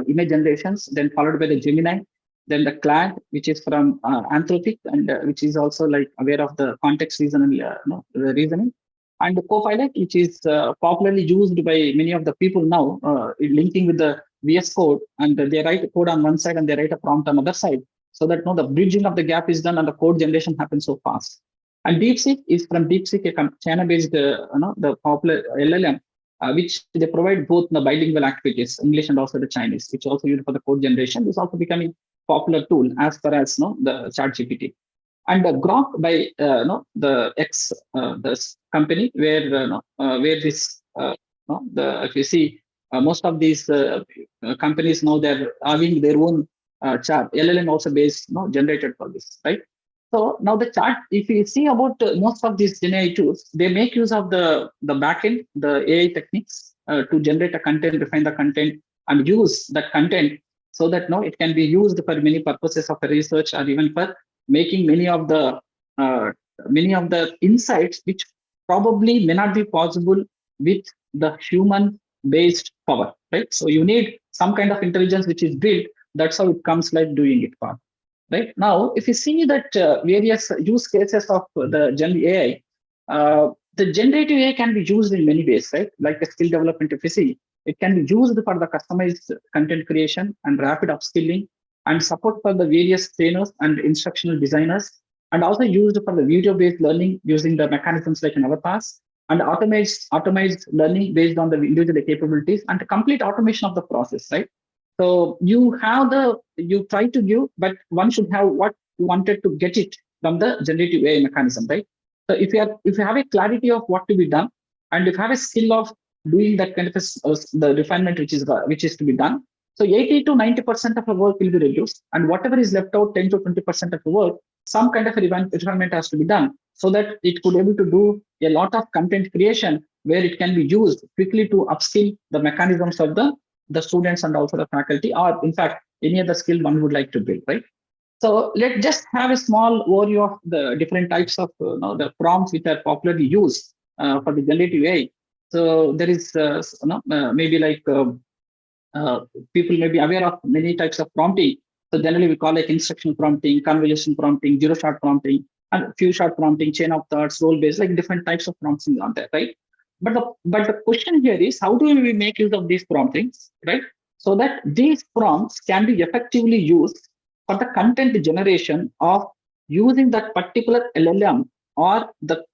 image generations, then followed by the Gemini, then the Claude, which is from Anthropic, and which is also like aware of the context reasoning, the reasoning. And the Copilot, which is popularly used by many of the people now, linking with the VS Code, and they write code on one side and they write a prompt on the other side, so that the bridging of the gap is done and the code generation happens so fast. And DeepSeek is from DeepSeek, a China-based, the popular LLM, which they provide both the bilingual activities, English and also the Chinese, which also used for the code generation. This is also becoming popular tool as far as the ChatGPT. And Grok by the X this company, where this if you see most of these companies now, they're having their own chart LLM also based generated for this, right? So now the chart, if you see about most of these Gen AI tools, they make use of the backend, the AI techniques to generate a content, refine the content, and use that content so that no, it can be used for many purposes of research or even for making many of the insights which probably may not be possible with the human based power, right? So you need some kind of intelligence which is built. That's how it comes like doing it part. Right now, if you see that various use cases of the Gen AI, the generative AI can be used in many ways, right? Like the skill development, if you see, it can be used for the customized content creation and rapid upskilling and support for the various trainers and instructional designers, and also used for the video-based learning using the mechanisms like an avatars and automized learning based on the individual capabilities and complete automation of the process, right? So you try to give, but one should have what you wanted to get it from the generative AI mechanism, right? So if you have a clarity of what to be done, and if you have a skill of doing that kind of the refinement which is to be done, so 80 to 90% of the work will be reduced, and whatever is left out, 10 to 20% of the work, some kind of a refinement has to be done, so that it could able to do a lot of content creation where it can be used quickly to upskill the mechanisms of the students and also the faculty, or in fact any other skill one would like to build, right? So let's just have a small overview of the different types of the prompts which are popularly used for the generative AI. So there is maybe like people may be aware of many types of prompting. So generally we call it instructional prompting, conversation prompting, zero shot prompting, and few shot prompting, chain of thoughts, role based, like different types of prompting on there, right? But the question here is, how do we make use of these promptings, right? So that these prompts can be effectively used for the content generation of using that particular LLM or the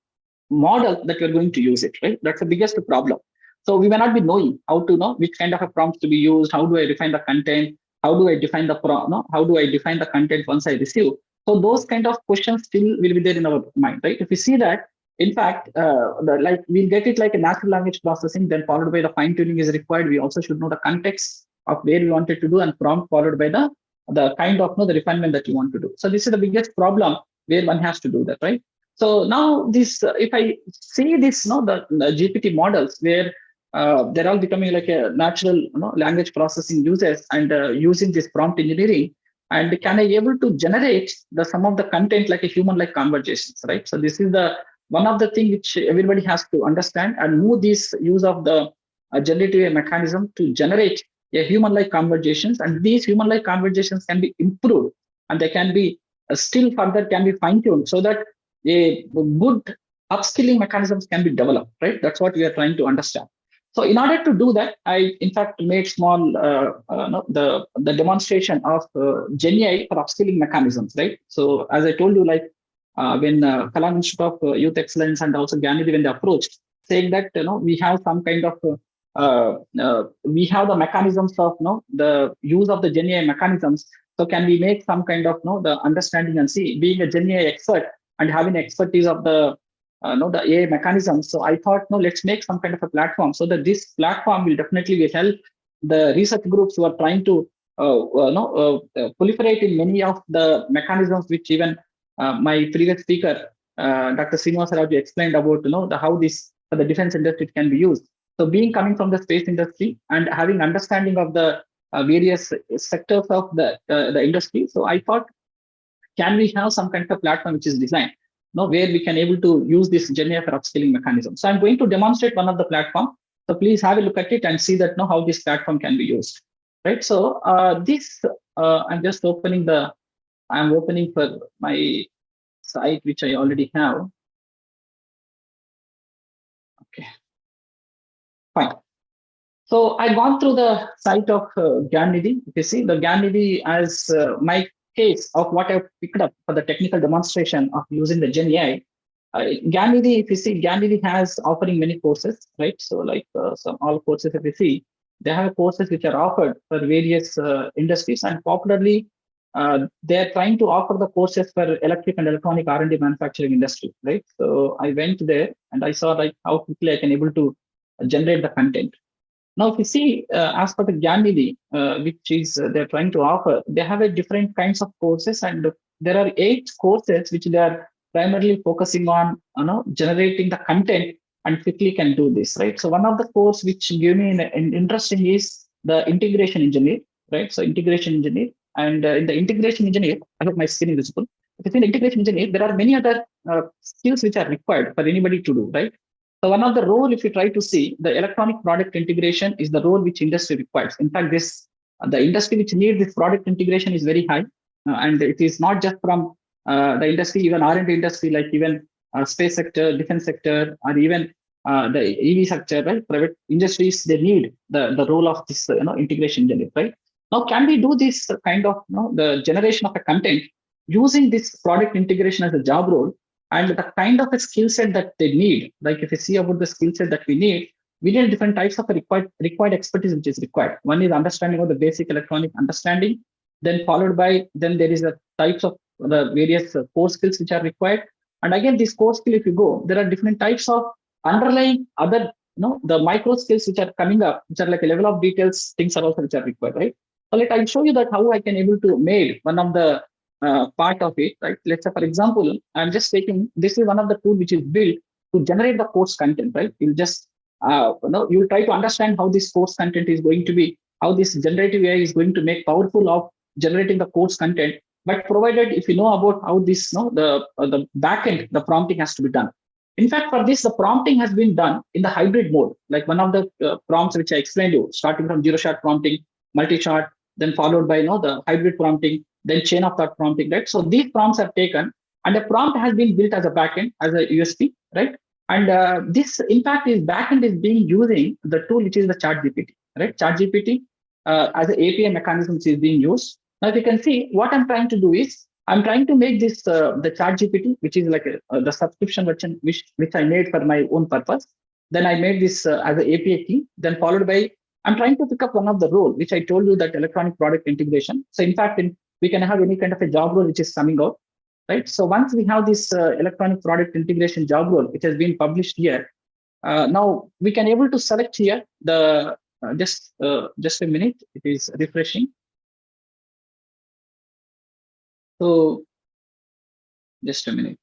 model that you're going to use it, right? That's the biggest problem. So we may not be knowing how to know which kind of a prompt to be used, how do I define the content, how do I define the prompt, how do I define the content once I receive? So those kind of questions still will be there in our mind, right? If we see that, in fact, like we'll get it like a natural language processing, then followed by the fine tuning is required. We also should know the context of where we wanted to do, and prompt followed by the kind of the refinement that you want to do. So this is the biggest problem where one has to do that, right? So now this, if I see this, the GPT models where they're all becoming like a natural language processing users and using this prompt engineering, and can I able to generate some of the content like a human-like conversations, right? So this is the one of the things which everybody has to understand and move this use of the generative AI mechanism to generate a human-like conversations, and these human-like conversations can be improved and they can be still further can be fine-tuned so that a good upskilling mechanisms can be developed, right? That's what we are trying to understand. So in order to do that, I in fact made small the demonstration of Gen AI for upskilling mechanisms, right? So as I told you, like when Kalam Institute of Youth Excellence and also GyanNidhi, when they approached, saying that we have some kind of we have the mechanisms of the use of the Gen AI mechanisms. So can we make some kind of the understanding and see, being a Gen AI expert and having expertise of the the AI mechanisms. So I thought, let's make some kind of a platform so that this platform will definitely help the research groups who are trying to proliferate in many of the mechanisms which even my previous speaker, Dr. Srinivasa Raju, explained about how this for the defense industry can be used. So being coming from the space industry and having understanding of the various sectors of the industry, so I thought, can we have some kind of a platform which is designed where we can able to use this Gen AI for upskilling mechanism. So I'm going to demonstrate one of the platform. So please have a look at it and see that how this platform can be used, right? So this I'm just opening I'm opening for my site which I already have. Okay, fine. So I've gone through the site of GyanNidhi. You see the GyanNidhi as my case of what I've picked up for the technical demonstration of using the Gen AI. GyanNidhi, if you see, GyanNidhi has offering many courses, right? So like some all courses, if you see, they have courses which are offered for various industries, and popularly they're trying to offer the courses for electric and electronic R&D manufacturing industry, right? So I went there and I saw like how quickly I can able to generate the content. Now, if you see, as per the GyanNidhi, which is they're trying to offer, they have a different kinds of courses, and there are 8 courses which they are primarily focusing on, generating the content and quickly can do this, right? So one of the course which gave me an interesting is the integration engineer, right? So integration engineer, and in the integration engineer, I hope my screen is visible. If you see the integration engineer, there are many other skills which are required for anybody to do, right? So one of the role, if you try to see, the electronic product integration is the role which industry requires. In fact, this the industry which needs this product integration is very high, and it is not just from the industry, even R&D industry, like even space sector, defense sector, or even the EV sector, right? Private industries, they need the role of this integration engineer, right? Now, can we do this kind of the generation of a content using this product integration as a job role, and the kind of a skill set that they need? Like if you see about the skill set that we need different types of required expertise which is required. One is understanding of the basic electronic understanding, then followed by there is a types of the various core skills which are required. And again, this core skill, if you go, there are different types of underlying other the micro skills which are coming up, which are like a level of details, things are also which are required, right? So I'll show you that how I can able to make one of the part of it, right? Let's say, for example, I'm just taking, this is one of the tool which is built to generate the course content, right? You'll just, you'll try to understand how this course content is going to be, how this generative AI is going to make powerful of generating the course content, but provided if you know about how this, the backend, the prompting has to be done. In fact, for this, the prompting has been done in the hybrid mode, like one of the prompts which I explained you, starting from zero-shot prompting, multi-shot, then followed by the hybrid prompting, then chain of thought prompting, right? So these prompts are taken, and a prompt has been built as a backend, as a USP, right? And this, in fact, is backend is being using the tool which is the ChatGPT, right? ChatGPT as an API mechanism is being used. Now, if you can see, what I'm trying to do is, I'm trying to make this the ChatGPT, which is like the subscription version, which I made for my own purpose. Then I made this as an API key. Then followed by, I'm trying to pick up one of the role, which I told you, that electronic product integration. So in fact, we can have any kind of a job role which is coming out, right? So once we have this electronic product integration job role, which has been published here, now we can able to select here the just a minute. It is refreshing. So just a minute.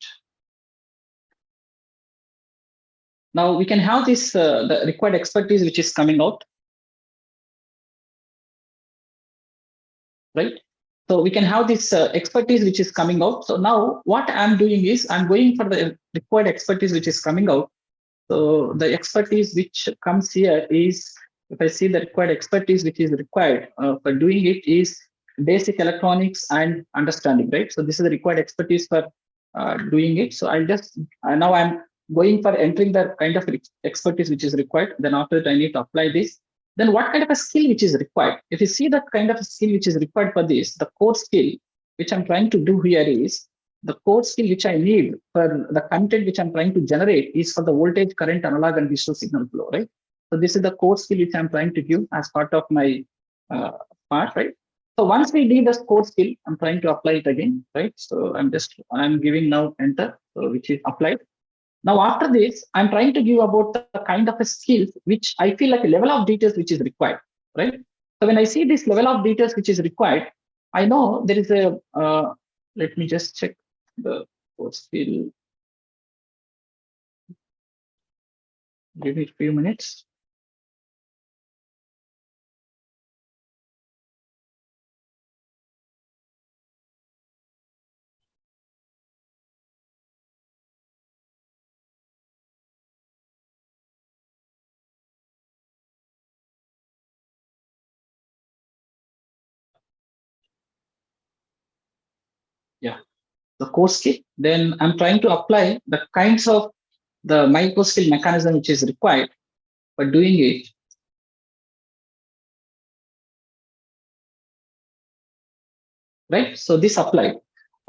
Now we can have this the required expertise which is coming out, right? So we can have this expertise which is coming out. So now what I'm doing is, I'm going for the required expertise which is coming out. So the expertise which comes here is, if I see the required expertise which is required for doing it, is basic electronics and understanding, right? So this is the required expertise for doing it. So I'll just, now I'm going for entering the kind of expertise which is required. Then after that, I need to apply this. Then what kind of a skill which is required? If you see that kind of a skill which is required for this, the core skill which I'm trying to do here is, the core skill which I need for the content which I'm trying to generate is for the voltage, current, analog, and digital signal flow, right? So this is the core skill which I'm trying to give as part of my part, right? So once we do this core skill, I'm trying to apply it again, right? So I'm giving now enter, so which is applied. Now after this, I'm trying to give about the kind of a skills which I feel like a level of details which is required, right? So when I see this level of details which is required, I know there is a, let me just check the core skill. Give me a few minutes. Yeah, the core skill. Then I'm trying to apply the kinds of the micro skill mechanism which is required for doing it. Right? So this applied.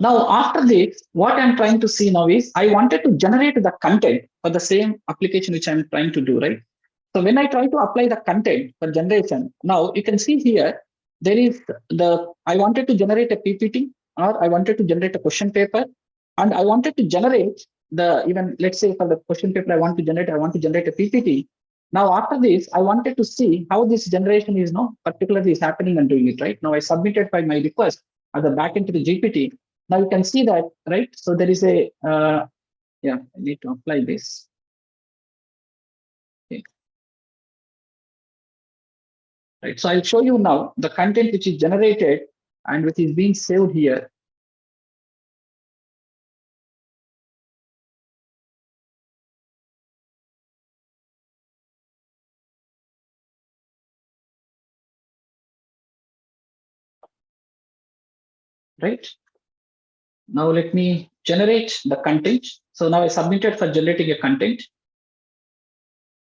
Now after this, what I'm trying to see now is, I wanted to generate the content for the same application which I'm trying to do, right? So when I try to apply the content for generation, now you can see here, there is I wanted to generate a PPT, or I wanted to generate a question paper, and I wanted to generate even let's say for the question paper I want to generate a PPT. Now after this, I wanted to see how this generation is particularly is happening and doing it, right? Now I submitted by my request as a backend to the GPT. Now you can see that, right? So there is a, yeah, I need to apply this. Okay. right? So I'll show you now the content which is generated and which is being saved here. Right? Now let me generate the content. So now I submitted for generating a content.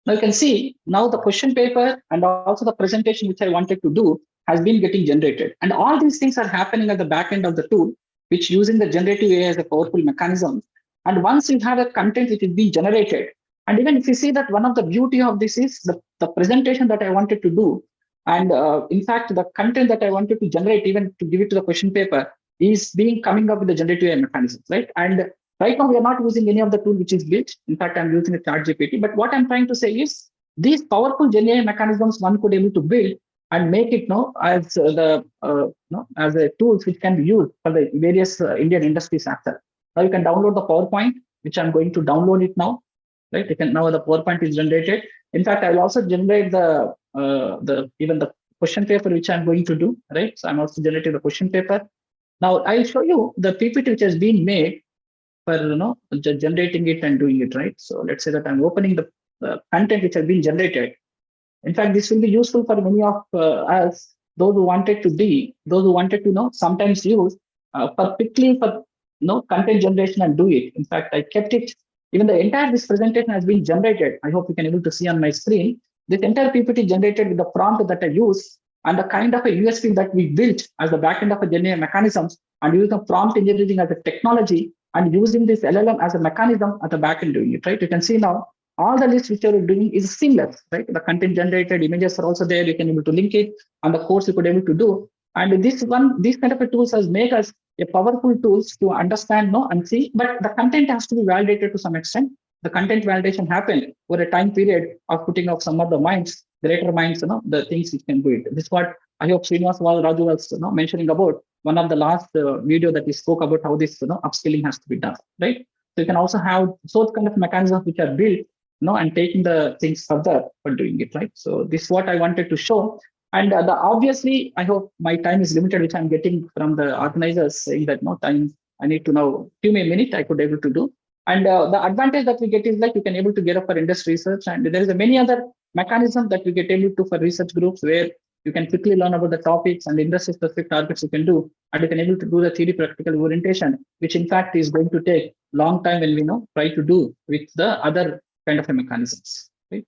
Now you can see now the question paper and also the presentation which I wanted to do has been getting generated. And all these things are happening at the back end of the tool, which using the generative AI as a powerful mechanism. And once you have a content which is being generated, and even if you see that one of the beauty of this is the presentation that I wanted to do, and in fact, the content that I wanted to generate, even to give it to the question paper, is being coming up with the generative AI mechanisms, right? And right now, we are not using any of the tool which is built. In fact, I'm using a ChatGPT. But what I'm trying to say is these powerful GenAI mechanisms one could able to build and make it as as a tools which can be used for the various Indian industry sector. Now you can download the PowerPoint, which I'm going to download it now. Right? You can now the PowerPoint is generated. In fact, I will also generate even the question paper which I'm going to do. Right? So I'm also generating the question paper. Now I'll show you the PPT which has been made for generating it and doing it, right? So let's say that I'm opening the content which has been generated. In fact, this will be useful for many of us, those who wanted to sometimes use for quickly for content generation and do it. In fact, I kept it. Even the entire this presentation has been generated. I hope you can able to see on my screen. This entire PPT generated with the prompt that I use and the kind of a USP that we built as the backend of a GenAI mechanisms and using prompt engineering as a technology and using this LLM as a mechanism at the backend doing it, right? You can see now all the list which you're doing is seamless, right? The content generated images are also there. You can able to link it and the course you could able to do. And these kind of a tools has make us a powerful tools to understand, and see, but the content has to be validated to some extent. The content validation happened over a time period of putting up some of the minds, greater minds, the things which can do it. This is what I hope Srinivasa Raju was mentioning about one of the last video that we spoke about how this upskilling has to be done, right? So you can also have those kind of mechanisms which are built, and taking the things further for doing it, right? So this is what I wanted to show. And obviously, I hope my time is limited, which I'm getting from the organizers saying that no time, I need to now give me a minute, I could able to do. And the advantage that we get is like you can able to get up for industry research, and there is many other mechanisms that we get able to for research groups where you can quickly learn about the topics and industry specific targets you can do, and you can able to do the theory practical orientation, which in fact is going to take long time when we try to do with the other kind of a mechanisms, right?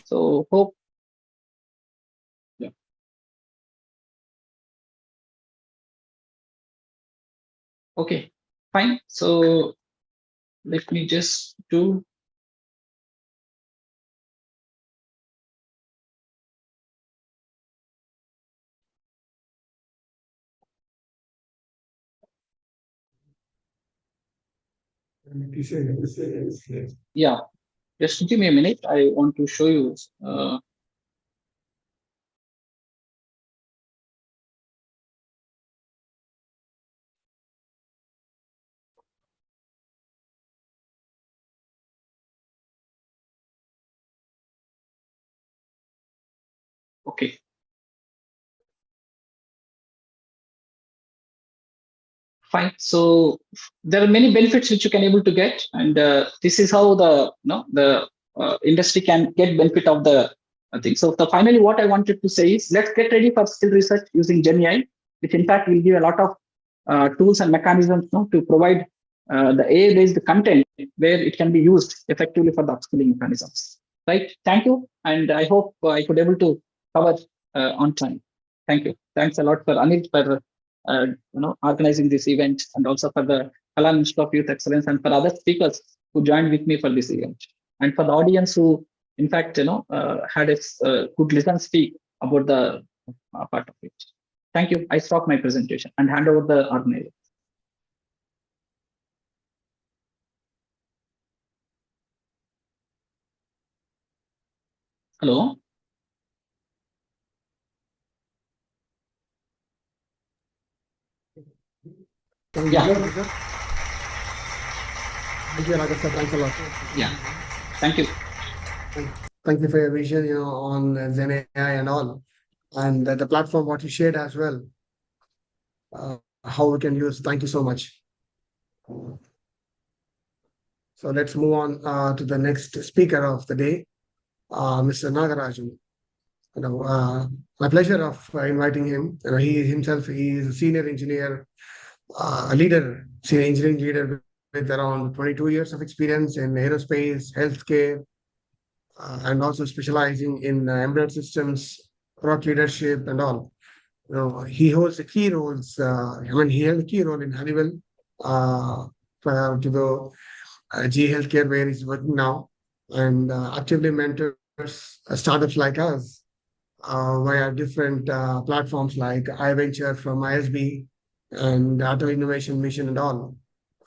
So hope. Yeah. Okay, fine. So let me just do. Yeah, just give me a minute. I want to show you. Okay. Fine. So there are many benefits which you can able to get, and this is how the industry can get benefit of the thing. So finally, what I wanted to say is let's get ready for skill research using GenAI, which in fact will give a lot of tools and mechanisms to provide the AI-based content where it can be used effectively for the upskilling mechanisms. Right. Thank you, and I hope I could able to cover on time. Thank you. Thanks a lot for Anil for organizing this event, and also for the Kalam Institute of Youth Excellence and for other speakers who joined with me for this event, and for the audience who, in fact, had a good listen speak about the part of it. Thank you. I stop my presentation and hand over the organizer. Hello. Yeah. Thank you, Raghavendra. Thanks a lot. Yeah. Thank you. Thank you for your vision, on Gen AI and all. and the platform what you shared as well, how we can use. Thank you so much. So let's move on to the next speaker of the day, Mr. Nagaraju. My pleasure of inviting him. He himself, he is a senior engineer, senior engineering leader with around 22 years of experience in aerospace, healthcare, and also specializing in embedded systems, product leadership, and all. He holds the key roles. He held a key role in Honeywell prior to the G Healthcare, where he's working now, and actively mentors startups like us via different platforms like iVenture from ISB and Auto Innovation Mission and all.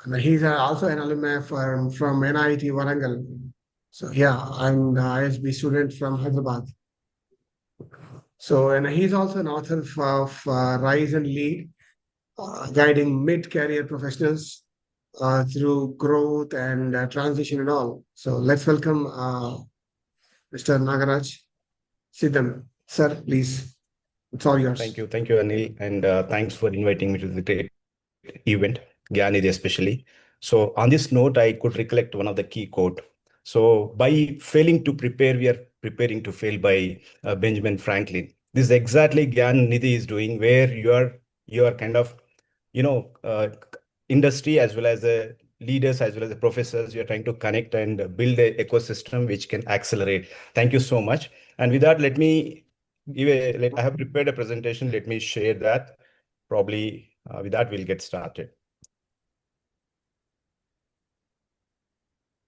And he's also an alumni from NIT Warangal. So yeah, I'm an ISB student from Hyderabad. So, and he's also an author of Rise and Lead, guiding mid-career professionals through growth and transition and all. So let's welcome Mr. Nagaraj. Siddam, sir, please. It's all yours. Thank you, Anil, and thanks for inviting me to the great event, GyanNidhi especially. So on this note, I could recollect one of the key quote. So by failing to prepare, we are preparing to fail, by Benjamin Franklin. This is exactly GyanNidhi is doing, where you are kind of, industry as well as the leaders as well as the professors, you're trying to connect and build an ecosystem which can accelerate. Thank you so much. And with that, I have prepared a presentation. Let me share that. Probably with that, we'll get started.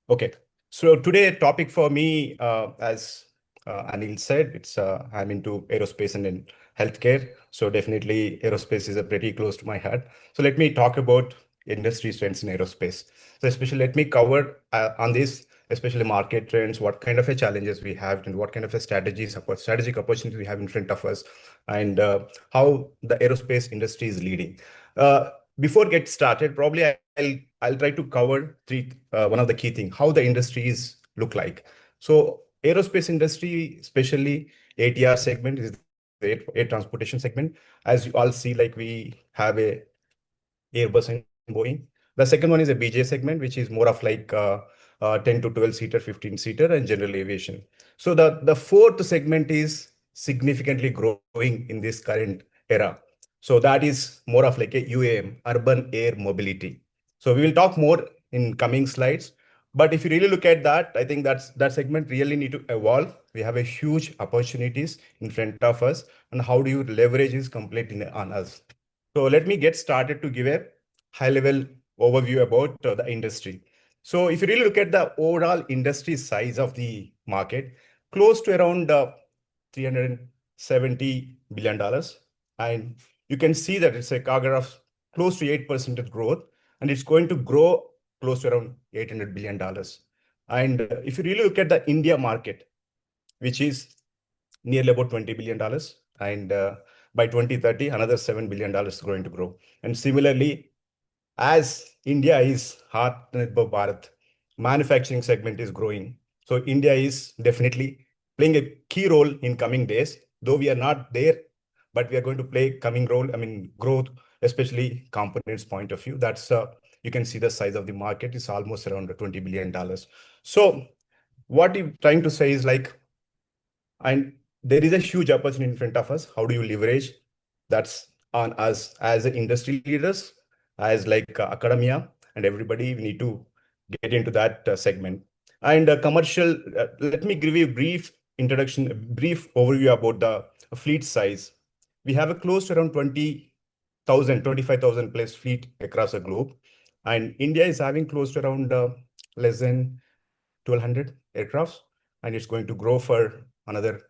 Okay. So today, topic for me, as Anil said, it's I'm into aerospace and in healthcare. So definitely aerospace is a pretty close to my heart. So let me talk about industry trends in aerospace. So especially let me cover on this, especially market trends, what kind of challenges we have and what kind of strategic opportunities we have in front of us, and how the aerospace industry is leading. Before get started, probably I'll try to cover one of the key things, how the industries look like. So aerospace industry, especially ATR segment, is the air transportation segment. As you all see, like we have a Airbus and Boeing. The second one is a BJ segment, which is more of like 10 to 12 seater, 15 seater, and general aviation. So the fourth segment is significantly growing in this current era. So that is more of like a UAM, urban air mobility. So we will talk more in coming slides. But if you really look at that, I think that segment really need to evolve. We have a huge opportunities in front of us, and how do you leverage this completely on us? So let me get started to give a high-level overview about the industry. So if you really look at the overall industry size of the market, close to around $370 billion. And you can see that it's a CAGR of close to 8% growth, and it's going to grow close to around $800 billion. And if you really look at the India market, which is nearly about $20 billion, and by 2030, another $7 billion is going to grow. And similarly, as India is Atmanirbhar Bharat, manufacturing segment is growing. So India is definitely playing a key role in coming days, though we are not there, but we are going to play coming role, growth, especially components point of view. That's you can see the size of the market is almost around $20 billion. So what I'm trying to say is like, and there is a huge opportunity in front of us. How do you leverage? That's on us as industry leaders, as like academia and everybody. We need to get into that segment. And commercial, let me give you a brief introduction, a brief overview about the fleet size. We have a close to around 20,000, 25,000 plus fleet across the globe. And India is having close to around less than 1,200 aircrafts, and it's going to grow for another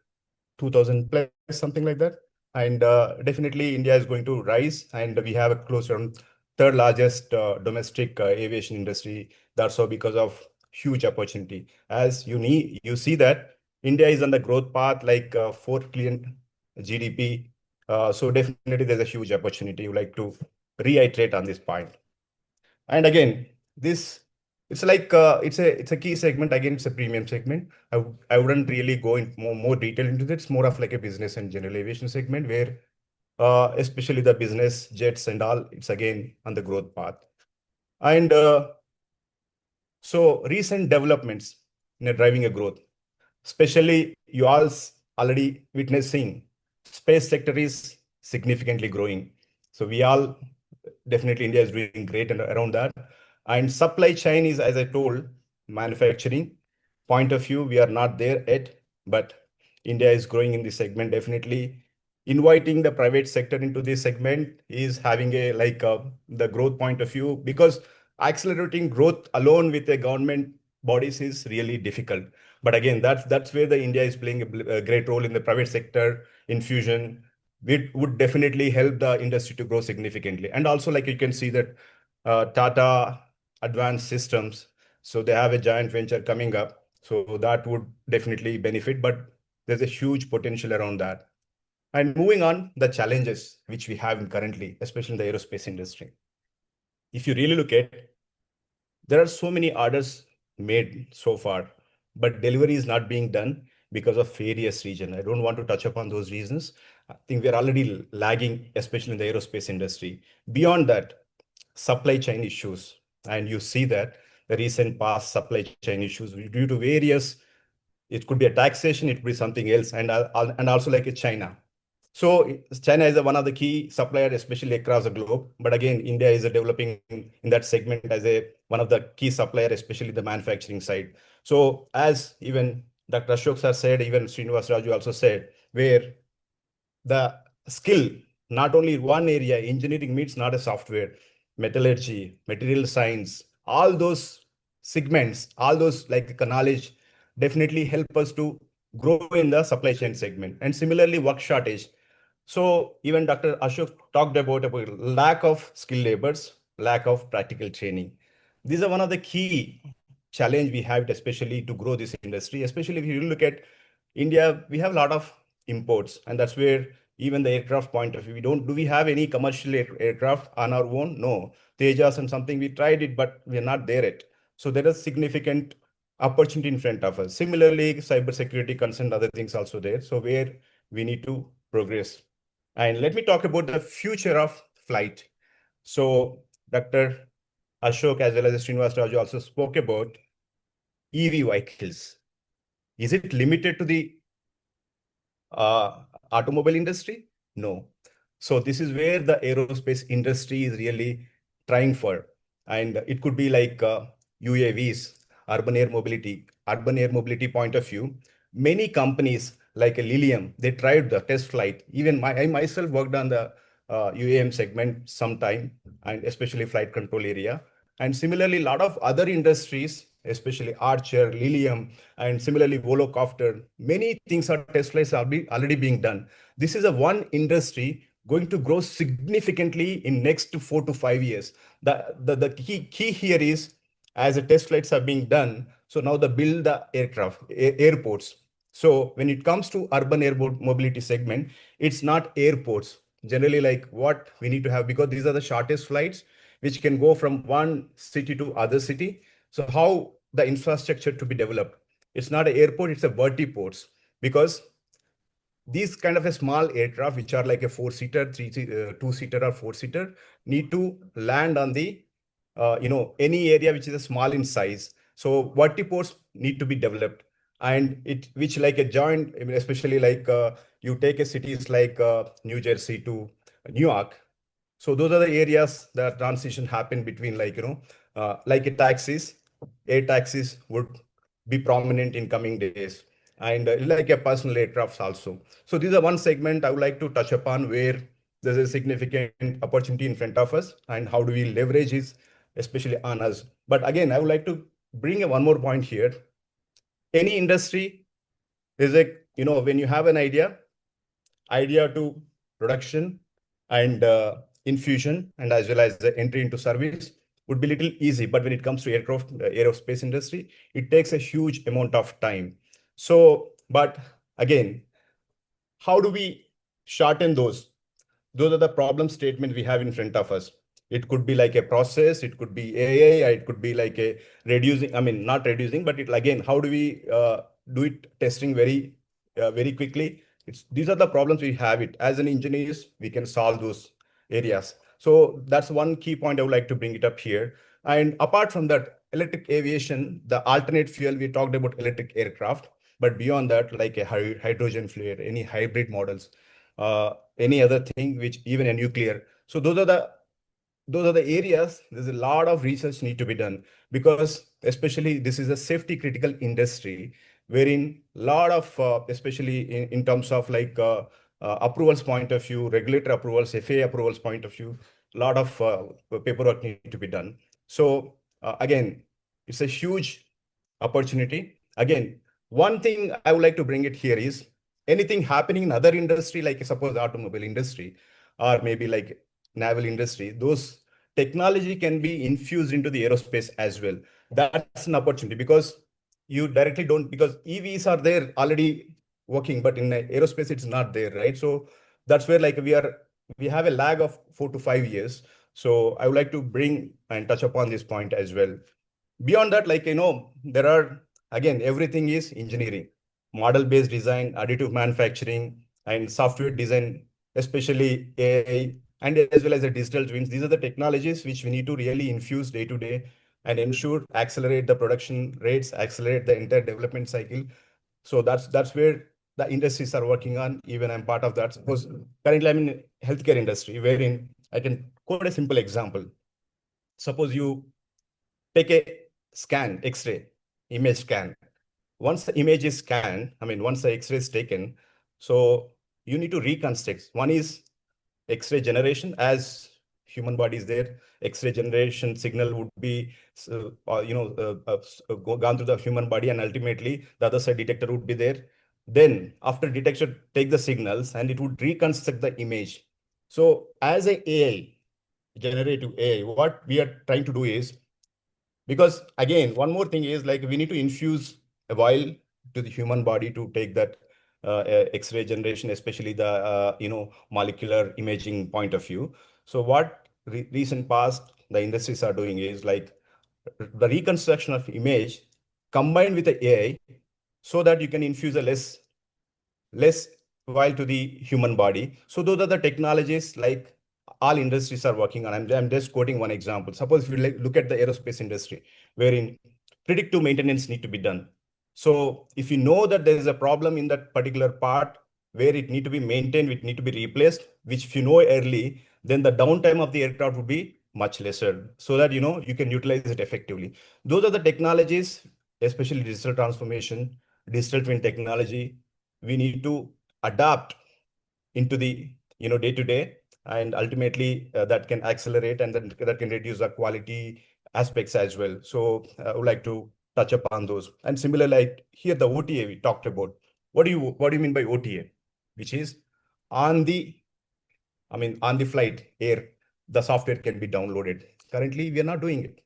2,000 plus, something like that. And definitely India is going to rise, and we have a close around third largest domestic aviation industry. That's all because of huge opportunity. As you see that India is on the growth path, like 4 trillion GDP. So definitely there's a huge opportunity. You like to reiterate on this point. And again, this it's like it's a key segment. Again, it's a premium segment. I wouldn't really go in more detail into this. It's more of like a business and general aviation segment where especially the business jets and all, it's again on the growth path. And so recent developments in driving a growth, especially you all already witnessing space sector is significantly growing. So we all definitely India is doing great and around that. And supply chain is, as I told, manufacturing point of view, we are not there yet, but India is growing in this segment. Definitely inviting the private sector into this segment is having a the growth point of view, because accelerating growth alone with the government bodies is really difficult. But again, that's where the India is playing a great role in the private sector infusion. It would definitely help the industry to grow significantly. And also, like you can see that Tata Advanced Systems, so they have a giant venture coming up. So that would definitely benefit, but there's a huge potential around that. And moving on, the challenges which we have currently, especially in the aerospace industry. If you really look at, there are so many orders made so far, but delivery is not being done because of various reasons. I don't want to touch upon those reasons. I think we're already lagging, especially in the aerospace industry. Beyond that, supply chain issues. And you see that the recent past supply chain issues due to various, it could be a taxation, it could be something else, and also like a China. So China is one of the key suppliers, especially across the globe. But again, India is developing in that segment as one of the key suppliers, especially the manufacturing side. So as even Dr. Ashok sir said, even Srinivasa Raju also said, where the skill, not only one area, engineering meets not a software, metallurgy, material science, all those segments, all those like knowledge definitely help us to grow in the supply chain segment. And similarly, work shortage. So even Dr. Ashok talked about lack of skilled laborers, lack of practical training. These are one of the key challenge we have, especially to grow this industry. Especially if you look at India, we have a lot of imports, and that's where even the aircraft point of view, do we have any commercial aircraft on our own? No. Tejas and something, we tried it, but we're not there yet. So there is significant opportunity in front of us. Similarly, cyber security concern, other things also there. So where we need to progress. And let me talk about the future of flight. So Dr. Ashok as well as Srinivasa Raju also spoke about EV vehicles. Is it limited to the automobile industry? No. So this is where the aerospace industry is really trying for. And it could be like UAVs, urban air mobility point of view. Many companies like a Lilium, they tried the test flight. Even I myself worked on the UAM segment sometime, and especially flight control area. And similarly, a lot of other industries, especially Archer, Lilium, and similarly Volocopter, many things are test flights are already being done. This is a one industry going to grow significantly in next 4 to 5 years. The key here is, as the test flights are being done, so now they build the airports. So when it comes to urban air mobility segment, it's not airports. Generally, like what we need to have, because these are the shortest flights which can go from one city to other city. So how the infrastructure to be developed? It's not an airport, it's a vertiports, because these kind of a small aircraft, which are like a 4-seater, 2-seater or 4-seater, need to land on the any area which is a small in size. So vertiports need to be developed, and which like a joint, I mean, especially like you take a cities like New Jersey to New York. So those are the areas that transition happen between, like like a taxis, air taxis would be prominent in coming days, and like a personal aircrafts also. So these are one segment I would like to touch upon, where there's a significant opportunity in front of us, and how do we leverage it, especially on us. But again, I would like to bring one more point here. Any industry is like, when you have an idea to production and infusion, and as well as the entry into service would be little easy. But when it comes to aerospace industry, it takes a huge amount of time. So, but again, how do we shorten those? Those are the problem statements we have in front of us. It could be like a process, it could be AI, it could be like a reducing, I mean, not reducing, but it again, how do we do it testing very quickly? These are the problems we have it. As an engineers, we can solve those areas. So that's one key point I would like to bring it up here. And apart from that, electric aviation, the alternate fuel, we talked about electric aircraft, but beyond that, like a hydrogen fuel, any hybrid models, any other thing, which even a nuclear. So those are the areas there's a lot of research need to be done, because especially this is a safety critical industry wherein lot of especially in terms of like approvals point of view, regulatory approvals, FAA approvals point of view, a lot of paperwork need to be done. So again, it's a huge opportunity. Again, one thing I would like to bring it here is anything happening in other industry, like suppose the automobile industry or maybe like naval industry, those technology can be infused into the aerospace as well. That's an opportunity, because you directly don't, because EVs are there already working, but in aerospace it's not there, right? So that's where like we have a lag of 4 to 5 years. So I would like to bring and touch upon this point as well. Beyond that, like, there are, again, everything is engineering, model based design, additive manufacturing, and software design, especially AI, and as well as the digital twins. These are the technologies which we need to really infuse day to day and ensure accelerate the production rates, accelerate the entire development cycle. So that's where the industries are working on. Even I'm part of that. Suppose currently I'm in healthcare industry, wherein I can quote a simple example. Suppose you take a scan, X-ray, image scan. Once the image is scanned, I mean, once the X-ray is taken, so you need to reconstruct. One is X-ray generation, as human body is there. X-ray generation signal would be, gone through the human body, and ultimately the other side detector would be there. Then after detection, take the signals and it would reconstruct the image. So as a AI, generative AI, what we are trying to do is, because again, one more thing is like we need to infuse a while to the human body to take that X-ray generation, especially the molecular imaging point of view. So what recent past the industries are doing is like the reconstruction of image combined with the AI, so that you can infuse a less while to the human body. So those are the technologies like all industries are working on. I'm just quoting one example. Suppose if you look at the aerospace industry, wherein predictive maintenance need to be done. So if you know that there is a problem in that particular part where it need to be maintained, it need to be replaced, which if you know early, then the downtime of the aircraft would be much lesser, so that you can utilize it effectively. Those are the technologies, especially digital transformation, digital twin technology, we need to adapt into the day to day, and ultimately that can accelerate, and then that can reduce the quality aspects as well. So I would like to touch upon those. And similarly, like here the OTA we talked about. What do you mean by OTA? Which is on the on the flight air, the software can be downloaded. Currently we are not doing it.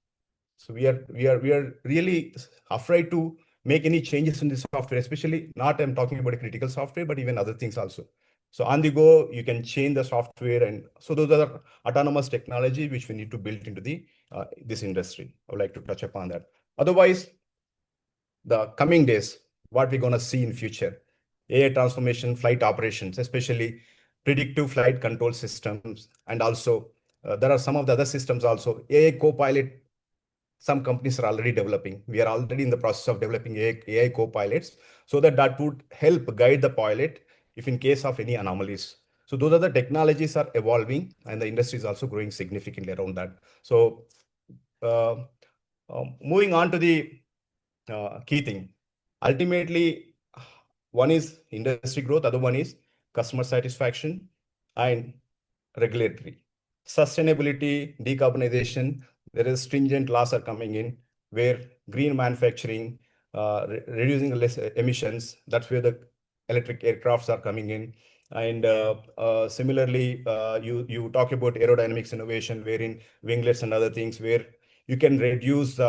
So we are really afraid to make any changes in the software, especially not I'm talking about a critical software, but even other things also. So on the go, you can change the software, and so those are autonomous technology which we need to build into the this industry. I would like to touch upon that. Otherwise, the coming days, what we're gonna see in future, AI transformation, flight operations, especially predictive flight control systems, and also there are some of the other systems also. AI co-pilot, some companies are already developing. We are already in the process of developing AI co-pilots, so that would help guide the pilot if in case of any anomalies. So those are the technologies are evolving, and the industry is also growing significantly around that. So moving on to the key thing. Ultimately, one is industry growth, other one is customer satisfaction and regulatory. Sustainability, decarbonization, there is stringent laws are coming in where green manufacturing, reducing less emissions, that's where the electric aircrafts are coming in. And similarly, you talk about aerodynamics innovation, wherein winglets and other things, where you can reduce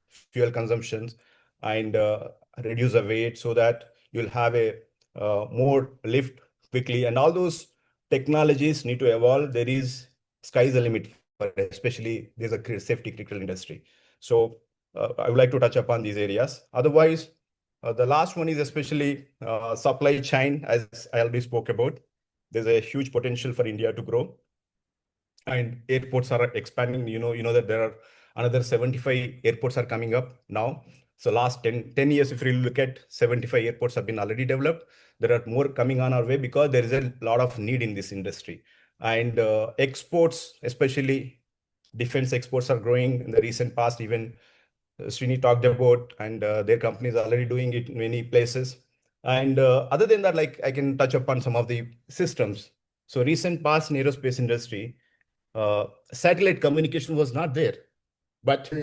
fuel consumptions and reduce the weight, so that you'll have a more lift quickly. And all those technologies need to evolve. There is sky's the limit for especially there's a safety critical industry. So I would like to touch upon these areas. Otherwise, the last one is especially supply chain, as I already spoke about. There's a huge potential for India to grow, and airports are expanding. You know that there are another 75 airports are coming up now. So last 10 years, if you look at 75 airports have been already developed. There are more coming on our way because there is a lot of need in this industry. And exports, especially defense exports, are growing in the recent past. Even Srini talked about, and their companies are already doing it in many places. And other than that, like I can touch upon some of the systems. So recent past in aerospace industry, satellite communication was not there, but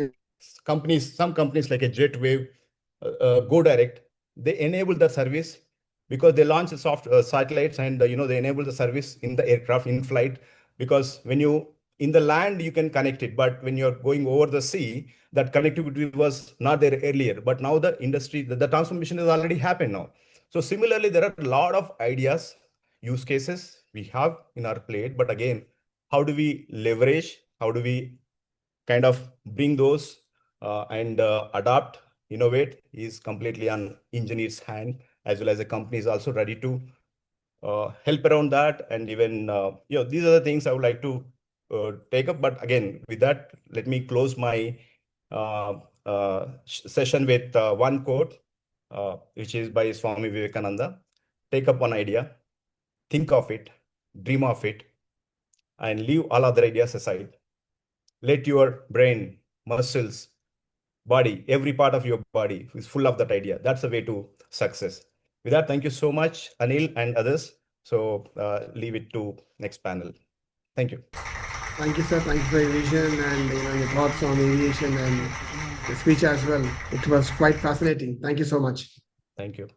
some companies like a Jetwave, Go Direct, they enable the service because they launch the satellites, and they enable the service in the aircraft in flight. Because when you in the land you can connect it, but when you're going over the sea, that connectivity was not there earlier. But now the industry, the transformation has already happened now. So similarly, there are a lot of ideas, use cases we have in our plate, but again, how do we leverage? How do we kind of bring those and adapt, innovate is completely on engineer's hand, as well as the company is also ready to help around that. And even, these are the things I would like to take up. But again, with that, let me close my session with one quote, which is by Swami Vivekananda. Take up one idea, think of it, dream of it, and leave all other ideas aside. Let your brain, muscles, body, every part of your body is full of that idea. That's the way to success. With that, thank you so much, Anil and others. So leave it to next panel. Thank you. Thank you, sir. Thank you for your vision and your thoughts on aviation and the speech as well. It was quite fascinating. Thank you so much. Thank you.